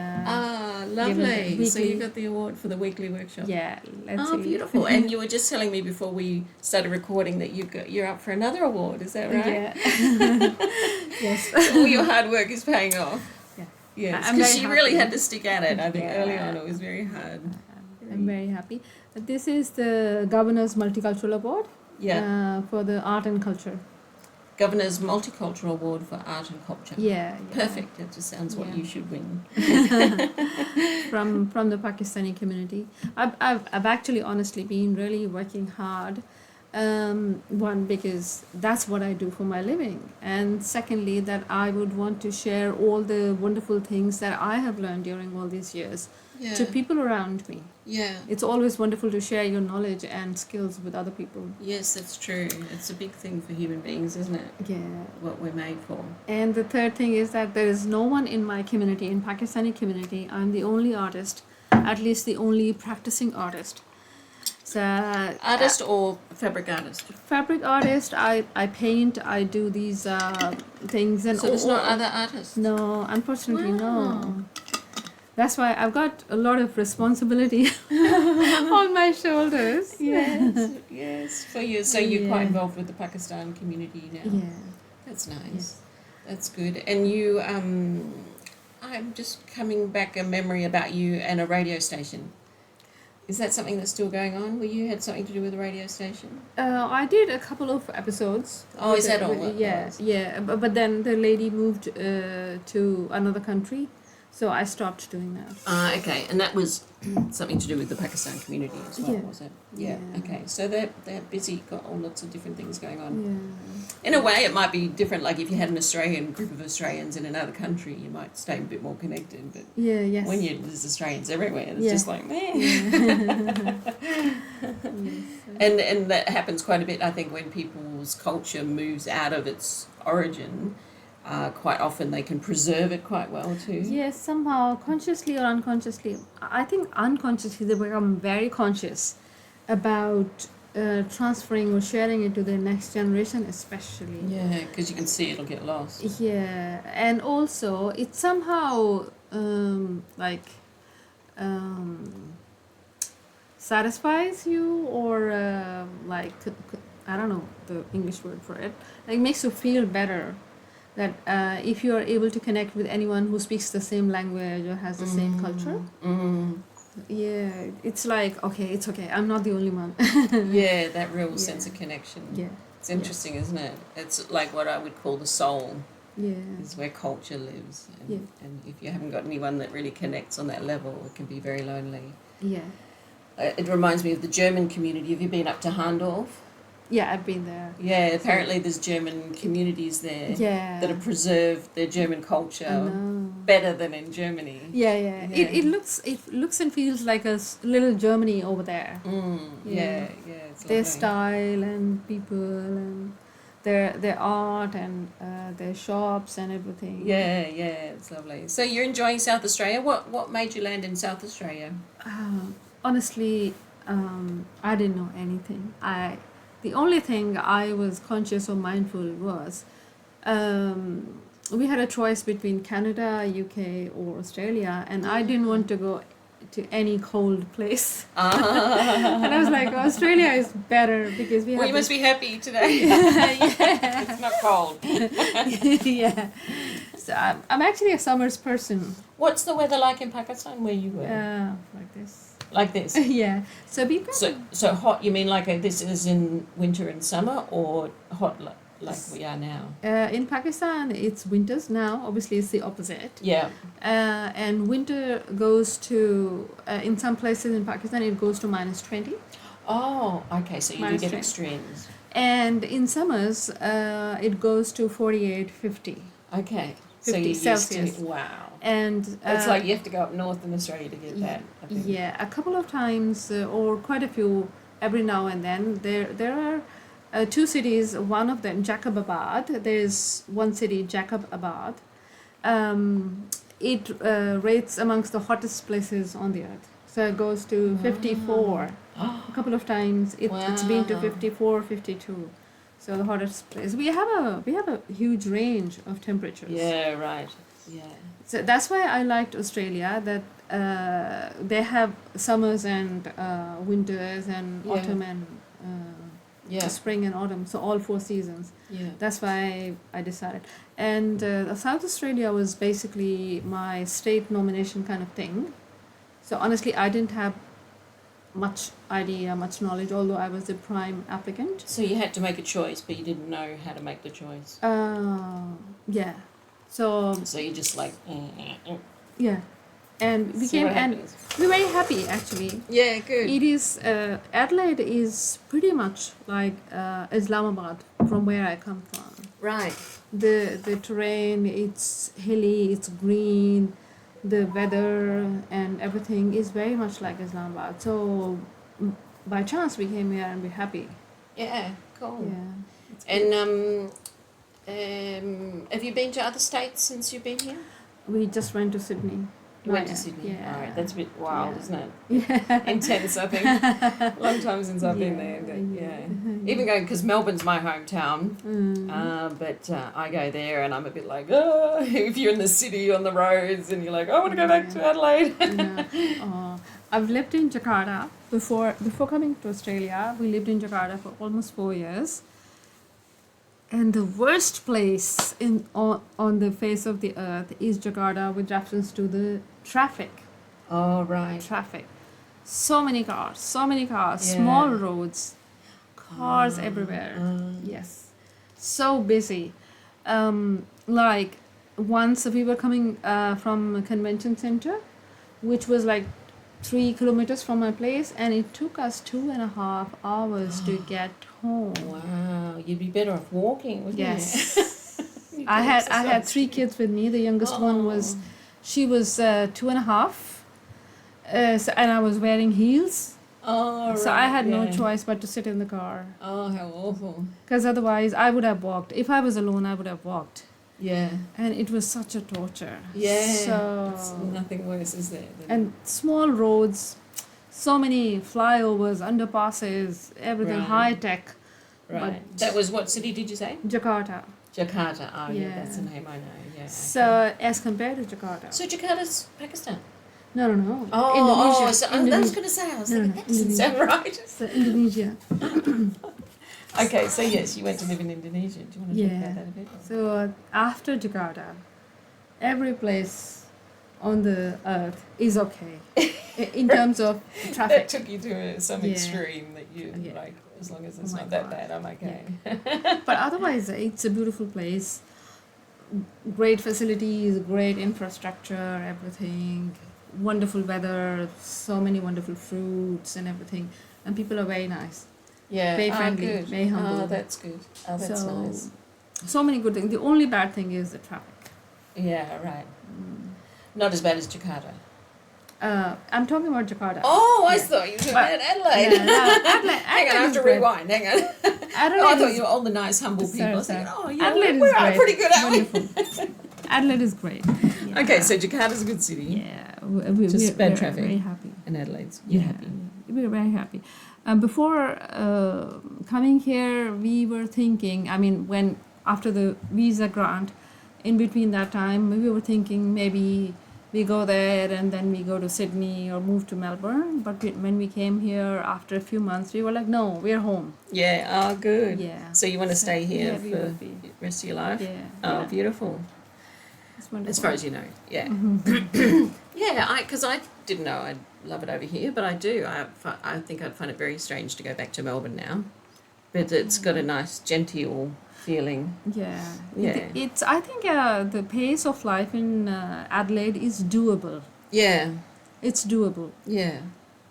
Speaker 1: Lovely. So you got the award for the weekly workshop.
Speaker 2: Yeah. Let's see.
Speaker 1: Beautiful. And you were just telling me before we started recording that you're up for another award. Is that right?
Speaker 2: Yeah. Yes.
Speaker 1: All your hard work is paying off.
Speaker 2: Yeah.
Speaker 1: Yes.
Speaker 2: I'm
Speaker 1: Because
Speaker 2: very
Speaker 1: she
Speaker 2: happy.
Speaker 1: really had to stick at it. I think
Speaker 2: Yeah.
Speaker 1: early on it was very hard.
Speaker 2: I'm very happy. This is the Governor's Multicultural Award.
Speaker 1: Yeah.
Speaker 2: For the art and culture.
Speaker 1: Governor's Multicultural Award for Art and Culture.
Speaker 2: Yeah.
Speaker 1: Perfect. That just sounds what you should win.
Speaker 2: From the Pakistani community. I've actually honestly been really working hard. One, because that's what I do for my living, and secondly, that I would want to share all the wonderful things that I have learned during all these years to people around me.
Speaker 1: Yeah.
Speaker 2: It's always wonderful to share your knowledge and skills with other people.
Speaker 1: Yes, that's true. It's a big thing for human beings, isn't it?
Speaker 2: Yeah.
Speaker 1: What we're made for.
Speaker 2: And the third thing is that there is no one in my community, in Pakistani community. I'm the only artist, at least the only practicing artist. So,
Speaker 1: Artist or fabric artist?
Speaker 2: Fabric artist. I paint. I do these things, and
Speaker 1: So there's not other artists?
Speaker 2: No, unfortunately, no. That's why I've got a lot of responsibility on my shoulders.
Speaker 1: Yes. For you, so you're quite involved with the Pakistan community now.
Speaker 2: Yeah.
Speaker 1: That's nice.
Speaker 2: Yes.
Speaker 1: That's good. And you, I'm just coming back a memory about you and a radio station. Is that something that's still going on? Where you had something to do with a radio station?
Speaker 2: I did a couple of episodes.
Speaker 1: Oh, is that all?
Speaker 2: Yeah. But then the lady moved to another country, so I stopped doing that.
Speaker 1: Okay. And that was something to do with the Pakistan community as well, was it? Yeah. Okay. So they're busy, got all lots of different things going on.
Speaker 2: Yeah.
Speaker 1: In a way, it might be different. Like if you had an Australian group of Australians in another country, you might stay a bit more connected. But
Speaker 2: Yes.
Speaker 1: when there's Australians everywhere, it's just like, man. And that happens quite a bit, I think, when people's culture moves out of its origin. Quite often they can preserve it quite well too.
Speaker 2: Yes, somehow, consciously or unconsciously. I think unconsciously they become very conscious about transferring or sharing it to the next generation, especially.
Speaker 1: Yeah, because you can see it'll get lost.
Speaker 2: Yeah, and also it somehow satisfies you, or I don't know the English word for it. Like makes you feel better. That if you are able to connect with anyone who speaks the same language or has the same culture, it's like, okay, it's okay. I'm not the only one.
Speaker 1: Yeah, that real sense of connection.
Speaker 2: Yeah.
Speaker 1: It's interesting, isn't it? It's like what I would call the soul.
Speaker 2: Yeah.
Speaker 1: Is where culture lives. And if you haven't got anyone that really connects on that level, it can be very lonely.
Speaker 2: Yeah.
Speaker 1: It reminds me of the German community. Have you been up to Harndorf?
Speaker 2: Yeah, I've been there.
Speaker 1: Yeah, apparently there's German communities there
Speaker 2: Yeah.
Speaker 1: that have preserved their German
Speaker 2: I
Speaker 1: culture
Speaker 2: know.
Speaker 1: better than in Germany.
Speaker 2: Yeah, yeah. It looks and feels like a little Germany over there.
Speaker 1: Yeah, it's
Speaker 2: Their
Speaker 1: lovely.
Speaker 2: style and people and their art and their shops and everything.
Speaker 1: Yeah, it's lovely. So you're enjoying South Australia. What made you land in South Australia?
Speaker 2: Honestly, I didn't know anything. The only thing I was conscious or mindful was, we had a choice between Canada, UK, or Australia, and I didn't want to go to any cold place. And I was like, Australia is better because we
Speaker 1: Well,
Speaker 2: have.
Speaker 1: you must be happy today.
Speaker 2: Yeah.
Speaker 1: It's not cold.
Speaker 2: Yeah. So I'm actually a summers person.
Speaker 1: What's the weather like in Pakistan where you were?
Speaker 2: Like this.
Speaker 1: Like this.
Speaker 2: Yeah. So because
Speaker 1: So hot. You mean like this is in winter and summer, or hot like we are now?
Speaker 2: in Pakistan it's winters now. Obviously, it's the opposite.
Speaker 1: Yeah.
Speaker 2: And winter goes to in some places in Pakistan it goes to -20.
Speaker 1: Oh, okay. So you do
Speaker 2: Minus
Speaker 1: get
Speaker 2: 20.
Speaker 1: extremes.
Speaker 2: And in summers, it goes to 48, 50.
Speaker 1: Okay. So
Speaker 2: 50
Speaker 1: you're
Speaker 2: Celsius.
Speaker 1: used to wow.
Speaker 2: And
Speaker 1: It's like you have to go up north in Australia to get that. I think.
Speaker 2: yeah, a couple of times or quite a few every now and then. There are two cities. One of them, Jacobabad. There's one city, Jacobabad. It rates amongst the hottest places on the earth. So it goes to 54. A couple of times it's been to
Speaker 1: Wow.
Speaker 2: 54, 52. So the hottest place. We have a huge range of temperatures.
Speaker 1: Yeah. Right. Yeah.
Speaker 2: So that's why I liked Australia. That they have summers and winters and
Speaker 1: Yeah.
Speaker 2: autumn and
Speaker 1: Yeah.
Speaker 2: spring and autumn. So all 4 seasons.
Speaker 1: Yeah.
Speaker 2: That's why I decided. And South Australia was basically my state nomination kind of thing. So honestly, I didn't have much idea, much knowledge, although I was the prime applicant.
Speaker 1: So you had to make a choice, but you didn't know how to make the choice.
Speaker 2: Yeah. So
Speaker 1: So you just like.
Speaker 2: yeah, and we
Speaker 1: See
Speaker 2: came
Speaker 1: what
Speaker 2: and
Speaker 1: happens.
Speaker 2: we're very happy actually.
Speaker 1: Yeah. Good.
Speaker 2: It is Adelaide is pretty much like Islamabad from where I come from.
Speaker 1: Right.
Speaker 2: The terrain, it's hilly, it's green, the weather and everything is very much like Islamabad. So by chance we came here and we're happy.
Speaker 1: Yeah. Cool.
Speaker 2: Yeah.
Speaker 1: And have you been to other states since you've been here?
Speaker 2: We just went to Sydney.
Speaker 1: You went
Speaker 2: Yeah,
Speaker 1: to Sydney.
Speaker 2: yeah.
Speaker 1: All right. That's a bit wild,
Speaker 2: Yeah.
Speaker 1: isn't it?
Speaker 2: Yeah.
Speaker 1: Intense, I think. Long time since I've been there. But yeah. Even going, because Melbourne's my hometown. But I go there and I'm a bit like, oh, if you're in the city on the roads and you're like, I want to go back to Adelaide.
Speaker 2: I've lived in Jakarta before coming to Australia. We lived in Jakarta for almost 4 years. And the worst place on the face of the earth is Jakarta with reference to the traffic.
Speaker 1: Oh, right.
Speaker 2: Traffic. So many cars,
Speaker 1: Yeah.
Speaker 2: small roads, cars everywhere. Yes. So busy. Like once we were coming from a convention center, which was like 3 kilometers from my place, and it took us 2.5 hours to get home.
Speaker 1: Wow. You'd be better off walking, wouldn't
Speaker 2: Yes.
Speaker 1: you?
Speaker 2: I had 3 kids with me. The youngest one was 2.5, and I was wearing heels.
Speaker 1: Oh,
Speaker 2: So I had no choice but to sit in the car.
Speaker 1: Oh, how awful.
Speaker 2: Because otherwise I would have walked. If I was alone, I would have walked.
Speaker 1: Yeah.
Speaker 2: And it was such a torture.
Speaker 1: Yeah.
Speaker 2: So,
Speaker 1: It's nothing worse, is there?
Speaker 2: and small roads, so many flyovers, underpasses, everything
Speaker 1: Right.
Speaker 2: high tech.
Speaker 1: Right.
Speaker 2: But
Speaker 1: That was what city did you say?
Speaker 2: Jakarta.
Speaker 1: Jakarta. Oh, yeah,
Speaker 2: Yeah.
Speaker 1: that's the name I know. Yeah.
Speaker 2: So as compared to Jakarta.
Speaker 1: So Jakarta's Pakistan.
Speaker 2: No.
Speaker 1: Oh,
Speaker 2: Indonesia.
Speaker 1: so I was going to say, I was thinking, that doesn't sound right.
Speaker 2: So Indonesia.
Speaker 1: Okay, so yes, you went to live in Indonesia. Do you want to talk about that a bit?
Speaker 2: So after Jakarta, every place on the earth is okay in terms of
Speaker 1: That
Speaker 2: traffic.
Speaker 1: took you to some
Speaker 2: Yeah.
Speaker 1: extreme that you
Speaker 2: Yeah.
Speaker 1: like, as long as it's
Speaker 2: Oh my
Speaker 1: not that
Speaker 2: God.
Speaker 1: bad, I'm okay.
Speaker 2: But otherwise, it's a beautiful place. Great facilities, great infrastructure, everything. Wonderful weather, so many wonderful fruits and everything. And people are very nice.
Speaker 1: Yeah.
Speaker 2: very friendly,
Speaker 1: Good.
Speaker 2: very humble.
Speaker 1: Oh, that's good. Oh, that's
Speaker 2: So-
Speaker 1: nice.
Speaker 2: So many good things. The only bad thing is the traffic.
Speaker 1: Yeah, right. Not as bad as Jakarta.
Speaker 2: I'm talking about Jakarta.
Speaker 1: Oh, I
Speaker 2: Yeah.
Speaker 1: thought you were talking
Speaker 2: But-
Speaker 1: about Adelaide.
Speaker 2: Adelaide,
Speaker 1: Hang on, I have
Speaker 2: is
Speaker 1: to
Speaker 2: great.
Speaker 1: rewind. Hang on.
Speaker 2: Adelaide
Speaker 1: I thought
Speaker 2: is-
Speaker 1: you were all the nice, humble people. I was
Speaker 2: Sorry,
Speaker 1: thinking,
Speaker 2: sorry.
Speaker 1: oh, yeah,
Speaker 2: Adelaide
Speaker 1: we're
Speaker 2: is great.
Speaker 1: pretty good, aren't we?
Speaker 2: Wonderful. Adelaide is great. Yeah.
Speaker 1: Okay, so Jakarta's a good city.
Speaker 2: Yeah,
Speaker 1: Just bad traffic.
Speaker 2: Very happy.
Speaker 1: And Adelaide's, you're
Speaker 2: Yeah,
Speaker 1: happy.
Speaker 2: we were very happy. Before coming here, we were thinking. I mean, when after the visa grant, in between that time, we were thinking maybe we go there and then we go to Sydney or move to Melbourne. But when we came here after a few months, we were like, no, we're home.
Speaker 1: Yeah, oh, good.
Speaker 2: Yeah.
Speaker 1: So you want to stay here
Speaker 2: Yeah, we
Speaker 1: for
Speaker 2: would be.
Speaker 1: the rest of your life?
Speaker 2: Yeah.
Speaker 1: Oh,
Speaker 2: yeah.
Speaker 1: beautiful.
Speaker 2: It's wonderful.
Speaker 1: As far as you know, yeah. Yeah, because I didn't know I'd love it over here, but I do. I think I'd find it very strange to go back to Melbourne now. But it's got a nice, genteel feeling.
Speaker 2: Yeah.
Speaker 1: Yeah.
Speaker 2: It's. I think the pace of life in Adelaide is doable.
Speaker 1: Yeah,
Speaker 2: It's doable.
Speaker 1: yeah,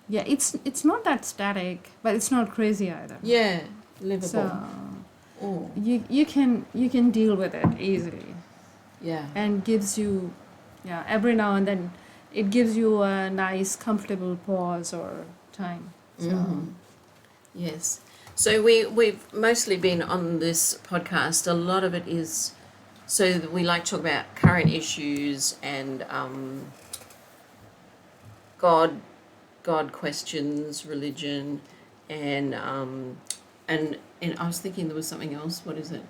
Speaker 2: Yeah. It's not that static, but it's not crazy either.
Speaker 1: yeah, livable.
Speaker 2: So
Speaker 1: Oh,
Speaker 2: you can deal with it easily,
Speaker 1: yeah.
Speaker 2: and gives you, every now and then, it gives you a nice, comfortable pause or time. So
Speaker 1: Mhm. Yes. So we've mostly been on this podcast. A lot of it is so that we like to talk about current issues and God questions, religion, and I was thinking there was something else. What is it?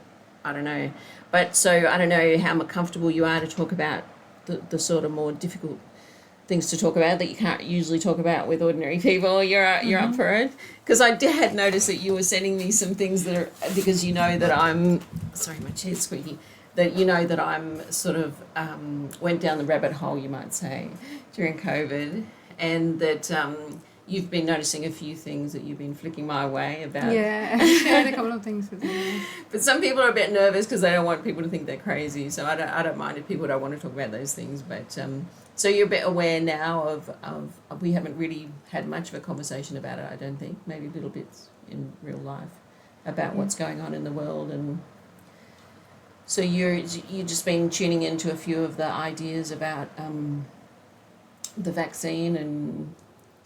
Speaker 1: I don't know. But so I don't know how comfortable you are to talk about the sort of more difficult things to talk about that you can't usually talk about with ordinary people. You're up for it, because I had noticed that you were sending me some things that are, because you know that I'm sorry, my chair's squeaky, that you know that I'm sort of went down the rabbit hole, you might say, during COVID, and that you've been noticing a few things that you've been flicking my way about.
Speaker 2: yeah, I shared a couple of things with you.
Speaker 1: But some people are a bit nervous because they don't want people to think they're crazy. So I don't mind if people don't want to talk about those things. But so you're a bit aware now of we haven't really had much of a conversation about it, I don't think. Maybe little bits in real life about what's going on in the world. And so you're just been tuning into a few of the ideas about the vaccine and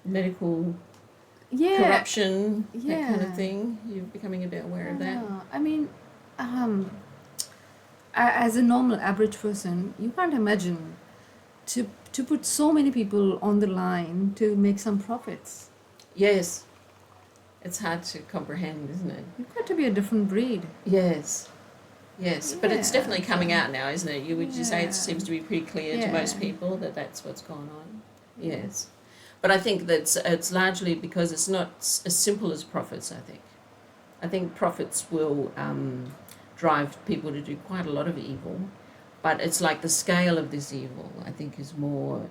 Speaker 1: medical corruption, that kind of thing. You're becoming a bit aware of that.
Speaker 2: I mean, as a normal average person, you can't imagine to put so many people on the line to make some profits.
Speaker 1: Yes. It's hard to comprehend, isn't it?
Speaker 2: You've got to be a different breed.
Speaker 1: Yes. Yes. But it's
Speaker 2: Yeah.
Speaker 1: definitely coming out now, isn't it? Would you say
Speaker 2: Yeah.
Speaker 1: it seems to be pretty clear to most
Speaker 2: Yeah.
Speaker 1: people that that's what's going on? Yes. But I think that it's largely because it's not as simple as profits, I think. I think profits will drive people to do quite a lot of evil. But it's like the scale of this evil, I think, is more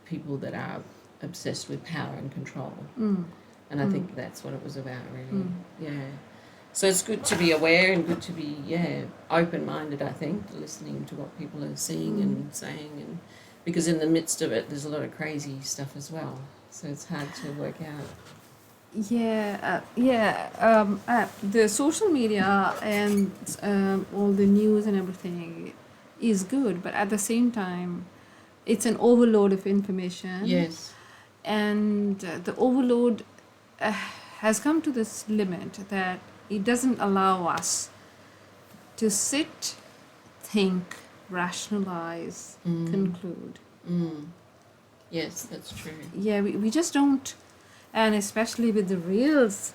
Speaker 1: people that are obsessed with power and control. And I think that's what it was about, really. Yeah. So it's good to be aware and good to be, open-minded, I think, listening to what people are seeing and saying. And because in the midst of it, there's a lot of crazy stuff as well. So it's hard to work out.
Speaker 2: The social media and all the news and everything is good, but at the same time, it's an overload of information.
Speaker 1: Yes.
Speaker 2: And the overload has come to this limit that it doesn't allow us to sit, think, rationalize, conclude.
Speaker 1: Yes, that's true.
Speaker 2: Yeah, we just don't. And especially with the reels.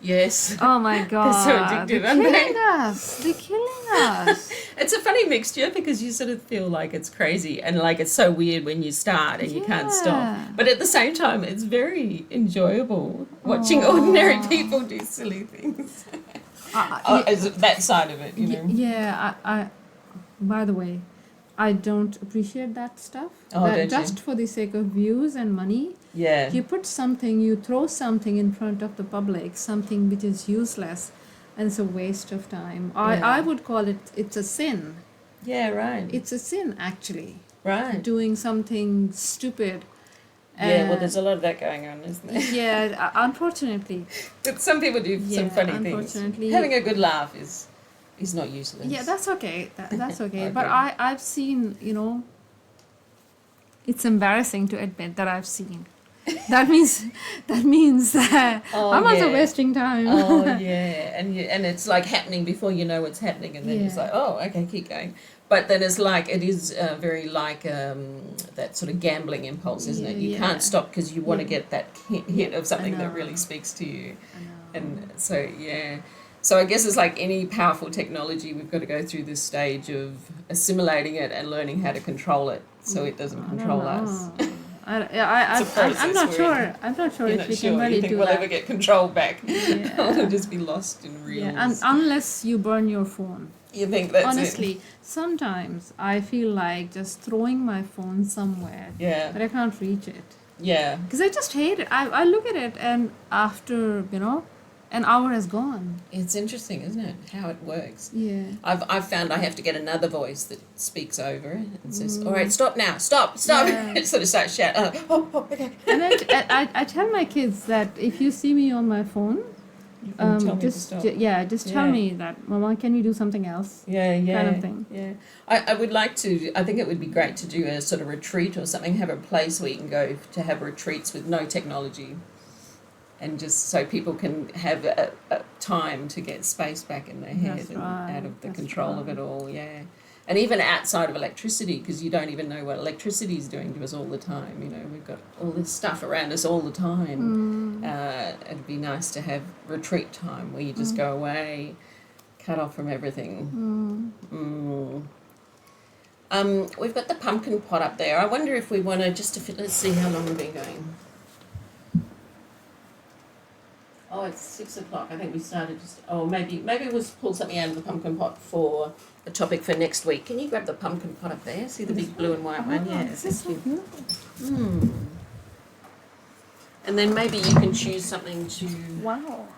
Speaker 1: Yes.
Speaker 2: Oh my God.
Speaker 1: They're so addictive,
Speaker 2: They're
Speaker 1: aren't they?
Speaker 2: killing us. They're killing us.
Speaker 1: It's a funny mixture because you sort of feel like it's crazy and like it's so weird when you start and you can't stop.
Speaker 2: Yeah.
Speaker 1: But at the same time, it's very enjoyable watching ordinary people do silly things. As that side of it, you know.
Speaker 2: Yeah, I by the way, I don't appreciate that stuff.
Speaker 1: Oh,
Speaker 2: That
Speaker 1: don't you?
Speaker 2: just for the sake of views and money.
Speaker 1: Yeah.
Speaker 2: You throw something in front of the public, something which is useless, and it's a waste of time. I would call it's a sin.
Speaker 1: Yeah, right.
Speaker 2: It's a sin, actually.
Speaker 1: Right.
Speaker 2: Doing something stupid
Speaker 1: Yeah, well, there's a lot of that going on, isn't there?
Speaker 2: Yeah, unfortunately.
Speaker 1: But some people do some funny things. Having a good laugh is not useless.
Speaker 2: Yeah, that's okay. That's okay.
Speaker 1: Okay.
Speaker 2: But I've seen, it's embarrassing to admit that I've seen. That means that I'm also wasting time.
Speaker 1: Oh yeah, and it's like happening before you know what's happening, and then it's like, oh, okay, keep going. But then it's like it is very like that sort of gambling impulse, isn't it? You can't stop because you want to get that hit of something that really speaks to you, and so yeah. So I guess it's like any powerful technology, we've got to go through this stage of assimilating it and learning how to control it so it doesn't control us.
Speaker 2: I'm not sure. I'm not sure if we can really do
Speaker 1: we'll
Speaker 2: that.
Speaker 1: ever get control back. We'll just be lost in reels.
Speaker 2: Yeah, and unless you burn your phone.
Speaker 1: You think that's
Speaker 2: honestly, sometimes I feel like just throwing my phone somewhere.
Speaker 1: Yeah.
Speaker 2: But I can't reach it.
Speaker 1: Yeah.
Speaker 2: Because I just hate it. I look at it and after, an hour has gone.
Speaker 1: It's interesting, isn't it? How it works.
Speaker 2: Yeah.
Speaker 1: I've found I have to get another voice that speaks over it and says, all right, stop now, stop.
Speaker 2: Yeah.
Speaker 1: It sort of starts shouting, okay.
Speaker 2: And I tell my kids that if you see me on my phone,
Speaker 1: tell me to stop.
Speaker 2: Just tell me that, Mama, can you do something else?
Speaker 1: Yeah.
Speaker 2: Kind of thing.
Speaker 1: Yeah. I would like to, I think it would be great to do a sort of retreat or something, have a place where you can go to have retreats with no technology. And just so people can have a time to get space back in their head and out of the control of it all, yeah. And even outside of electricity, because you don't even know what electricity is doing to us all the time. We've got all this stuff around us all the time. It'd be nice to have retreat time where you just go away, cut off from everything. We've got the pumpkin pot up there. I wonder if we want to let's see how long we've been going. Oh, it's 6 o'clock. I think we started maybe we'll pull something out of the pumpkin pot for a topic for next week. Can you grab the pumpkin pot up there? See the big blue and white one? Yeah,
Speaker 2: this is so beautiful.
Speaker 1: And then maybe you can choose something to...
Speaker 2: Wow.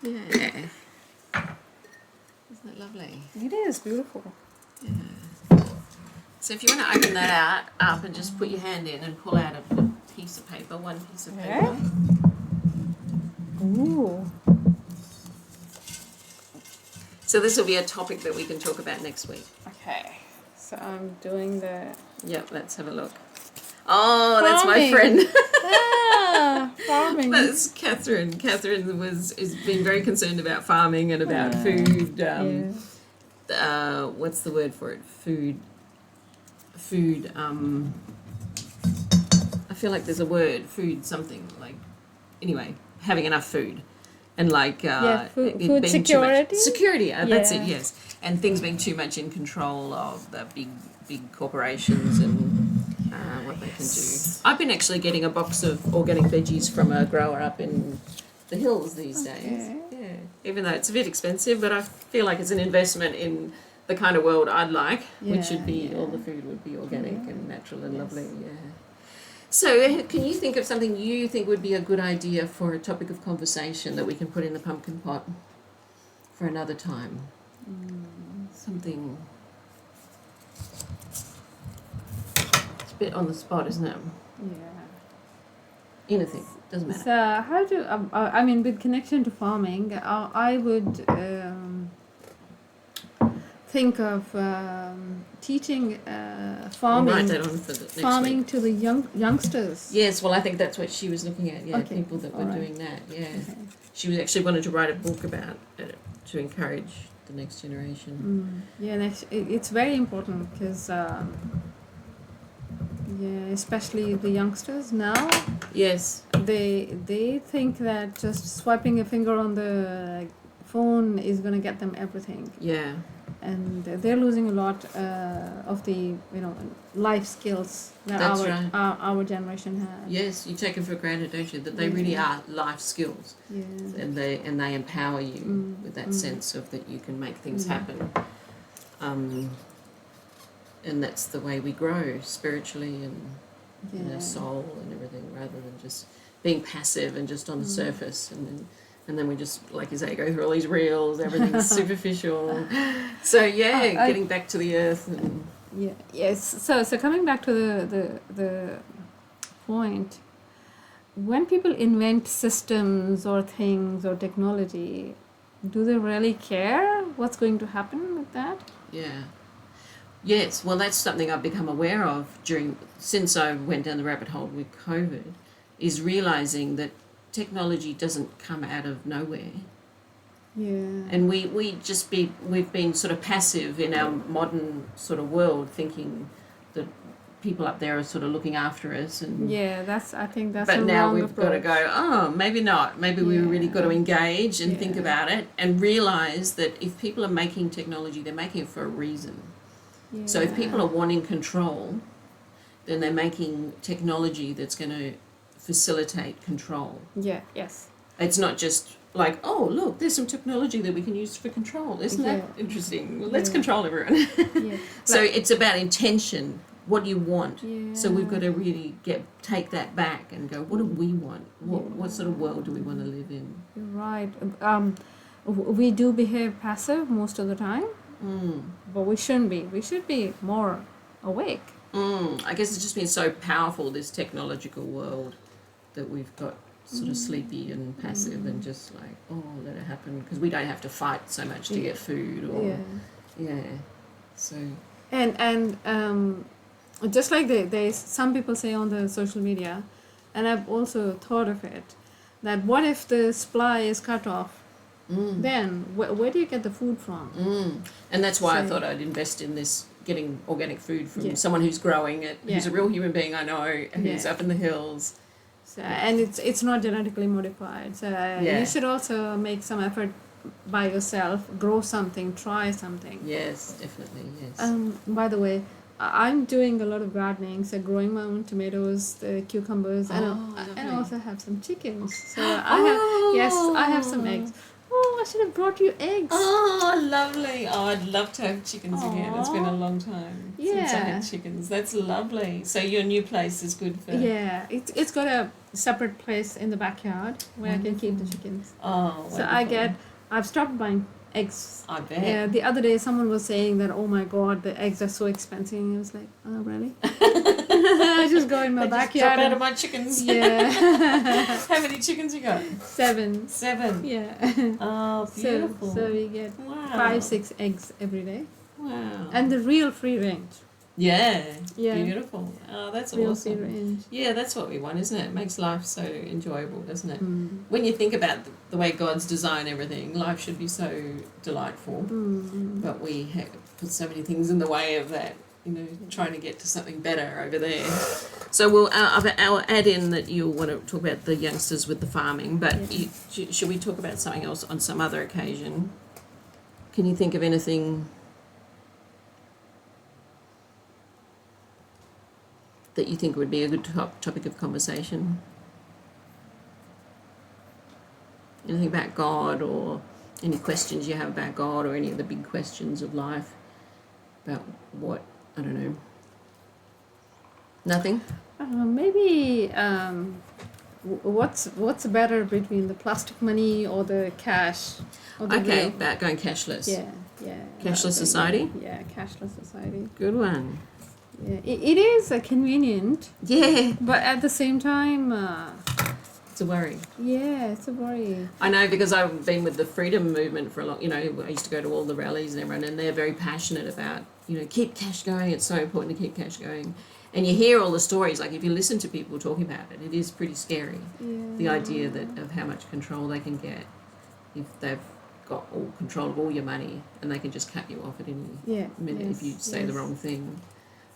Speaker 1: Yeah. Isn't that lovely?
Speaker 2: It is beautiful.
Speaker 1: Yeah. So if you want to open that up and just put your hand in and pull out a piece of paper, one piece of paper.
Speaker 2: Ooh.
Speaker 1: So this will be a topic that we can talk about next week.
Speaker 2: Okay. So I'm doing the...
Speaker 1: Yep, let's have a look. Oh, that's my friend.
Speaker 2: Farming.
Speaker 1: That's Catherine. Catherine has been very concerned about farming and about food. What's the word for it? Food. I feel like there's a word. Food something like. Anyway, having enough food, and like
Speaker 2: food
Speaker 1: being
Speaker 2: security.
Speaker 1: Security. That's it. Yes, and things being too much in control of the big corporations and what they can do. I've been actually getting a box of organic veggies from a grower up in the hills these days. Yeah, even though it's a bit expensive, but I feel like it's an investment in the kind of world I'd like, which should be all the food would be organic and natural and lovely. Yeah. So, can you think of something you think would be a good idea for a topic of conversation that we can put in the pumpkin pot for another time? Something. It's a bit on the spot, isn't it?
Speaker 2: Yeah.
Speaker 1: Anything, doesn't matter.
Speaker 2: So, how do, with connection to farming, I would think of teaching farming.
Speaker 1: I'll write that on for the next
Speaker 2: farming
Speaker 1: week.
Speaker 2: to the youngsters.
Speaker 1: Yes, well, I think that's what she was looking at. Yeah, people that were doing that. Yeah, she was actually wanted to write a book about it to encourage the next generation.
Speaker 2: Yeah, it's very important because especially the youngsters now.
Speaker 1: Yes,
Speaker 2: they think that just swiping a finger on the phone is going to get them everything.
Speaker 1: Yeah.
Speaker 2: And they're losing a lot of the life skills that our generation has.
Speaker 1: Yes, you take it for granted, don't you? That they really are life skills.
Speaker 2: Yeah.
Speaker 1: And they empower you with that sense of that you can make things happen. And that's the way we grow spiritually and in our soul and everything, rather than just being passive and just on the surface and then we just, like you say, go through all these reels, everything's superficial. So getting back to the earth. And
Speaker 2: yes. So coming back to the point, when people invent systems or things or technology, do they really care what's going to happen with that?
Speaker 1: Yeah. Yes, well, that's something I've become aware of since I went down the rabbit hole with COVID, is realizing that technology doesn't come out of nowhere.
Speaker 2: Yeah.
Speaker 1: And we've been sort of passive in our modern sort of world, thinking that people up there are sort of looking after us. And
Speaker 2: Yeah, I think that's
Speaker 1: but
Speaker 2: a
Speaker 1: now
Speaker 2: wrong
Speaker 1: we've got to
Speaker 2: approach.
Speaker 1: go, oh, maybe not. Maybe we really got to
Speaker 2: Yeah.
Speaker 1: engage and think
Speaker 2: Yeah.
Speaker 1: about it and realize that if people are making technology, they're making it for a reason.
Speaker 2: Yeah.
Speaker 1: So if people are wanting control, then they're making technology that's going to facilitate control.
Speaker 2: Yeah, yes.
Speaker 1: It's not just like, oh, look, there's some technology that we can use for control. Isn't that interesting? Well, let's control everyone.
Speaker 2: Yeah.
Speaker 1: So it's about intention. What do you want?
Speaker 2: Yeah.
Speaker 1: So we've got to really take that back and go, what do we want? What sort of world do we want to live in?
Speaker 2: You're right. We do behave passive most of the time, but we shouldn't be. We should be more awake.
Speaker 1: I guess it's just been so powerful, this technological world, that we've got sort of sleepy and passive and just like, oh, let it happen, because we don't have to fight so much to get food or so
Speaker 2: and just like they some people say on the social media, and I've also thought of it, that what if the supply is cut off, then where do you get the food from?
Speaker 1: And that's why I thought I'd invest in this, getting organic food from someone who's growing it, who's a real human being I know, who's up in the hills.
Speaker 2: So, and it's not genetically modified. So you should also make some effort by yourself, grow something, try something.
Speaker 1: Yes, definitely, yes.
Speaker 2: By the way, I'm doing a lot of gardening, so growing my own tomatoes, cucumbers, and I also have some chickens. So I have some eggs. Oh, I should have brought you eggs.
Speaker 1: Oh, lovely. Oh, I'd love to have chickens again. It's been a long time since I had chickens. That's lovely. So your new place is good for...
Speaker 2: Yeah, it's got a separate place in the backyard where I can keep the chickens.
Speaker 1: Oh, wonderful.
Speaker 2: So I've stopped buying eggs.
Speaker 1: I bet.
Speaker 2: Yeah, the other day someone was saying that, oh my God, the eggs are so expensive. And I was like, oh, really? I just go in my backyard.
Speaker 1: Drop out of my chickens.
Speaker 2: Yeah.
Speaker 1: How many chickens you got?
Speaker 2: 7.
Speaker 1: 7.
Speaker 2: Yeah.
Speaker 1: Oh, beautiful.
Speaker 2: So we get 5-6 eggs every day.
Speaker 1: Wow.
Speaker 2: And the real free range.
Speaker 1: Yeah.
Speaker 2: Yeah.
Speaker 1: Beautiful. Oh, that's
Speaker 2: real
Speaker 1: awesome.
Speaker 2: Free range.
Speaker 1: Yeah, that's what we want, isn't it? It makes life so enjoyable, doesn't it? When you think about the way God's designed everything, life should be so delightful. But we have put so many things in the way of that, trying to get to something better over there. So I'll add in that you'll want to talk about the youngsters with the farming, but should we talk about something else on some other occasion? Can you think of anything that you think would be a good topic of conversation? Anything about God, or any questions you have about God, or any of the big questions of life about what, I don't know. Nothing?
Speaker 2: Maybe what's better between the plastic money or the cash? Or the real?
Speaker 1: About going cashless.
Speaker 2: Yeah.
Speaker 1: Cashless society?
Speaker 2: Yeah, cashless society.
Speaker 1: Good one.
Speaker 2: Yeah, it is convenient.
Speaker 1: Yeah.
Speaker 2: But at the same time,
Speaker 1: It's a worry.
Speaker 2: Yeah, it's a worry.
Speaker 1: I know, because I've been with the freedom movement for a long, I used to go to all the rallies and everyone, and they're very passionate about, keep cash going. It's so important to keep cash going. And you hear all the stories, like if you listen to people talking about it, it is pretty scary.
Speaker 2: Yeah.
Speaker 1: The idea of how much control they can get if they've got all control of all your money, and they can just cut you off at any minute if you say the wrong thing.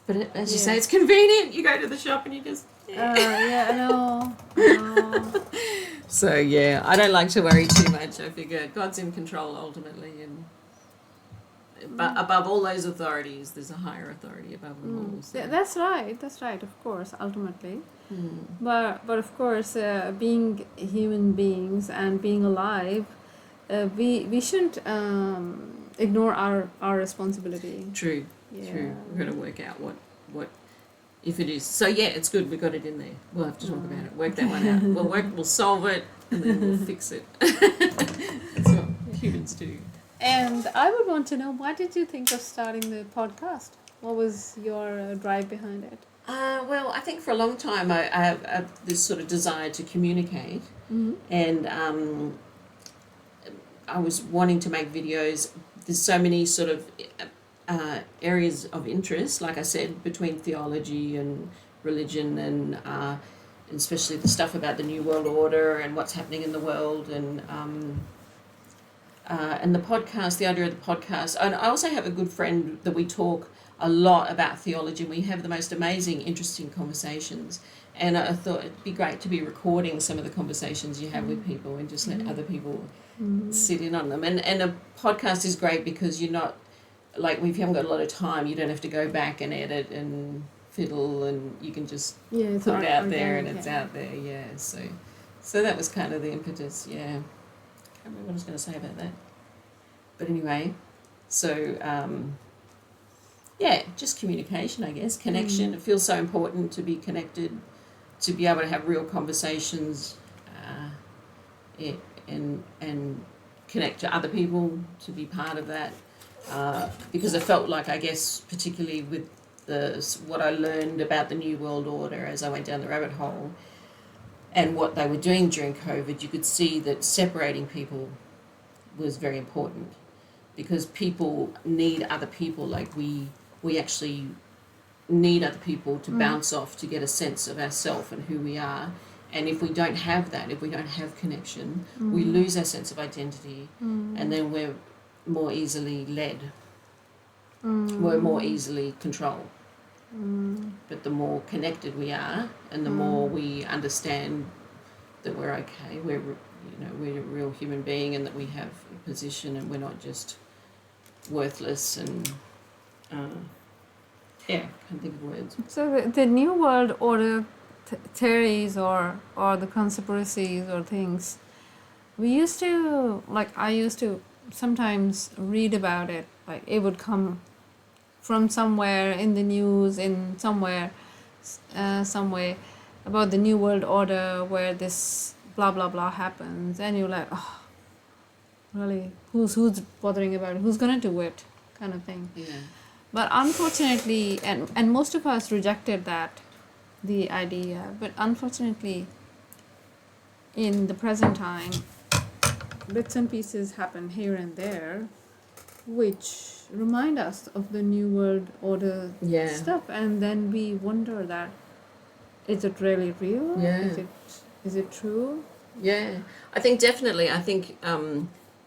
Speaker 1: But as you say, it's convenient. You go to the shop and you just...
Speaker 2: I know.
Speaker 1: So, I don't like to worry too much. I figure God's in control ultimately. But above all those authorities, there's a higher authority above them all. So.
Speaker 2: That's right, of course, ultimately. But of course, being human beings and being alive, we shouldn't ignore our responsibility.
Speaker 1: True. We've got to work out what if it is. So it's good, we got it in there. We'll have to talk about it. Work that one out. We'll solve it, and then we'll fix it. That's what humans do.
Speaker 2: And I would want to know, why did you think of starting the podcast? What was your drive behind it?
Speaker 1: Well, I think for a long time I have this sort of desire to communicate, and I was wanting to make videos. There's so many sort of areas of interest, like I said, between theology and religion, and especially the stuff about the New World Order and what's happening in the world, and the podcast, the idea of the podcast. And I also have a good friend that we talk a lot about theology, and we have the most amazing, interesting conversations. And I thought it'd be great to be recording some of the conversations you have with people and just let other people sit in on them. And a podcast is great because you're not, like, if you haven't got a lot of time, you don't have to go back and edit and fiddle, and you can just put it out there, and it's out there, So that was kind of the impetus, I can't remember what I was going to say about that. But anyway, so, just communication, I guess, connection. It feels so important to be connected, to be able to have real conversations, and connect to other people, to be part of that, because I felt like, I guess, particularly with what I learned about the New World Order as I went down the rabbit hole, and what they were doing during COVID, you could see that separating people was very important, because people need other people. Like we actually need other people to bounce off, to get a sense of ourselves and who we are. And if we don't have that, if we don't have connection, we lose our sense of identity, and then we're more easily led. We're more easily controlled. But the more connected we are, and the more we understand that we're okay, we're a real human being, and that we have a position, and we're not just worthless, and can't think of words.
Speaker 2: So the New World Order theories or the conspiracies or things, I used to sometimes read about it, like it would come from somewhere in the news, in some way, about the New World Order, where this blah blah blah happens, and you're like, oh, really, who's bothering about it, who's gonna do it, kind of thing. But unfortunately, and most of us rejected the idea, but unfortunately, in the present time, bits and pieces happen here and there, which remind us of the New World Order stuff, and then we wonder that, is it really real? Is it true?
Speaker 1: I think definitely. I think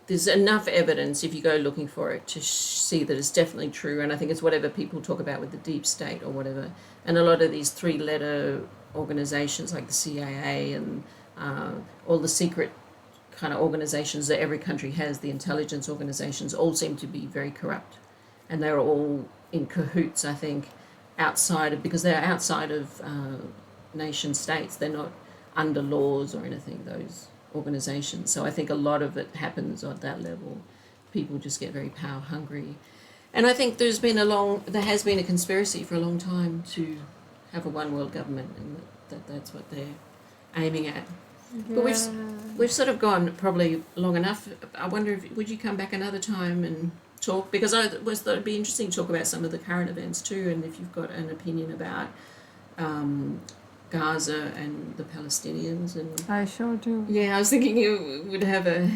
Speaker 1: there's enough evidence, if you go looking for it, to see that it's definitely true. And I think it's whatever people talk about with the deep state or whatever, and a lot of these 3-letter organizations like the CIA and all the secret kind of organizations that every country has, the intelligence organizations, all seem to be very corrupt, and they're all in cahoots, I think, because they're outside of nation states. They're not under laws or anything, those organizations. So I think a lot of it happens at that level. People just get very power hungry, and I think there has been a conspiracy for a long time to have a one world government, and that's what they're aiming at. But we've sort of gone probably long enough. I wonder would you come back another time and talk, because I thought it'd be interesting to talk about some of the current events too, and if you've got an opinion about Gaza and the Palestinians. And
Speaker 2: I sure do.
Speaker 1: I was thinking you would have a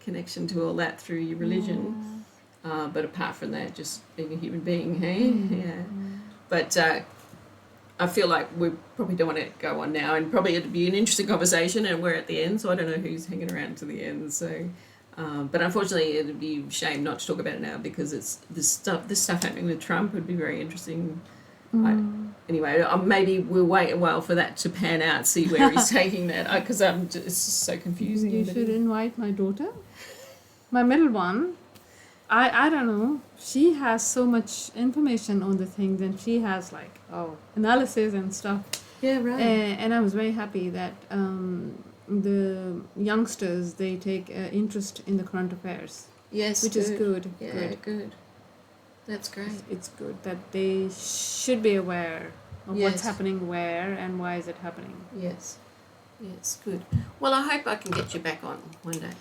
Speaker 1: connection to all that through your religion, but apart from that, just being a human being, hey? But I feel like we probably don't want to go on now, and probably it'd be an interesting conversation, and we're at the end, so I don't know who's hanging around to the end. So, but unfortunately, it'd be a shame not to talk about it now, because it's this stuff happening with Trump would be very interesting. Anyway, maybe we'll wait a while for that to pan out, see where he's taking that, because it's just so confusing.
Speaker 2: You should invite my daughter, my middle one. I don't know. She has so much information on the things, and she has analysis and stuff.
Speaker 1: Yeah, right.
Speaker 2: And I was very happy that the youngsters, they take interest in the current affairs.
Speaker 1: Yes,
Speaker 2: which is good.
Speaker 1: Yeah, good. That's great.
Speaker 2: It's good that they should be aware of what's happening where and why is it happening.
Speaker 1: Yes, good. Well, I hope I can get you back on one day.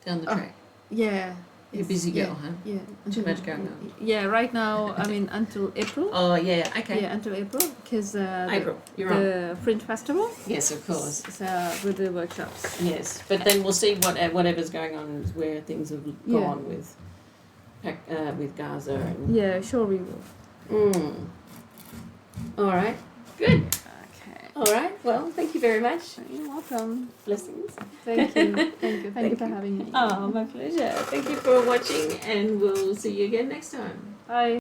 Speaker 1: Down the track.
Speaker 2: Yeah,
Speaker 1: You're a busy girl, huh?
Speaker 2: Yeah.
Speaker 1: Too much going on.
Speaker 2: Yeah, right now, I mean, until April.
Speaker 1: Oh, yeah, okay.
Speaker 2: Yeah, until April, because
Speaker 1: April, you're on.
Speaker 2: the Fringe Festival.
Speaker 1: Yes, of course.
Speaker 2: So with the workshops.
Speaker 1: Yes, but then we'll see whatever's going on, where things have gone with Gaza and.
Speaker 2: Yeah, sure we will.
Speaker 1: All right. Good.
Speaker 2: Okay.
Speaker 1: All right. Well, thank you very much.
Speaker 2: You're welcome.
Speaker 1: Blessings.
Speaker 2: Thank you. Thank you for having me.
Speaker 1: Oh, my pleasure. Thank you for watching, and we'll see you again next time.
Speaker 2: Bye.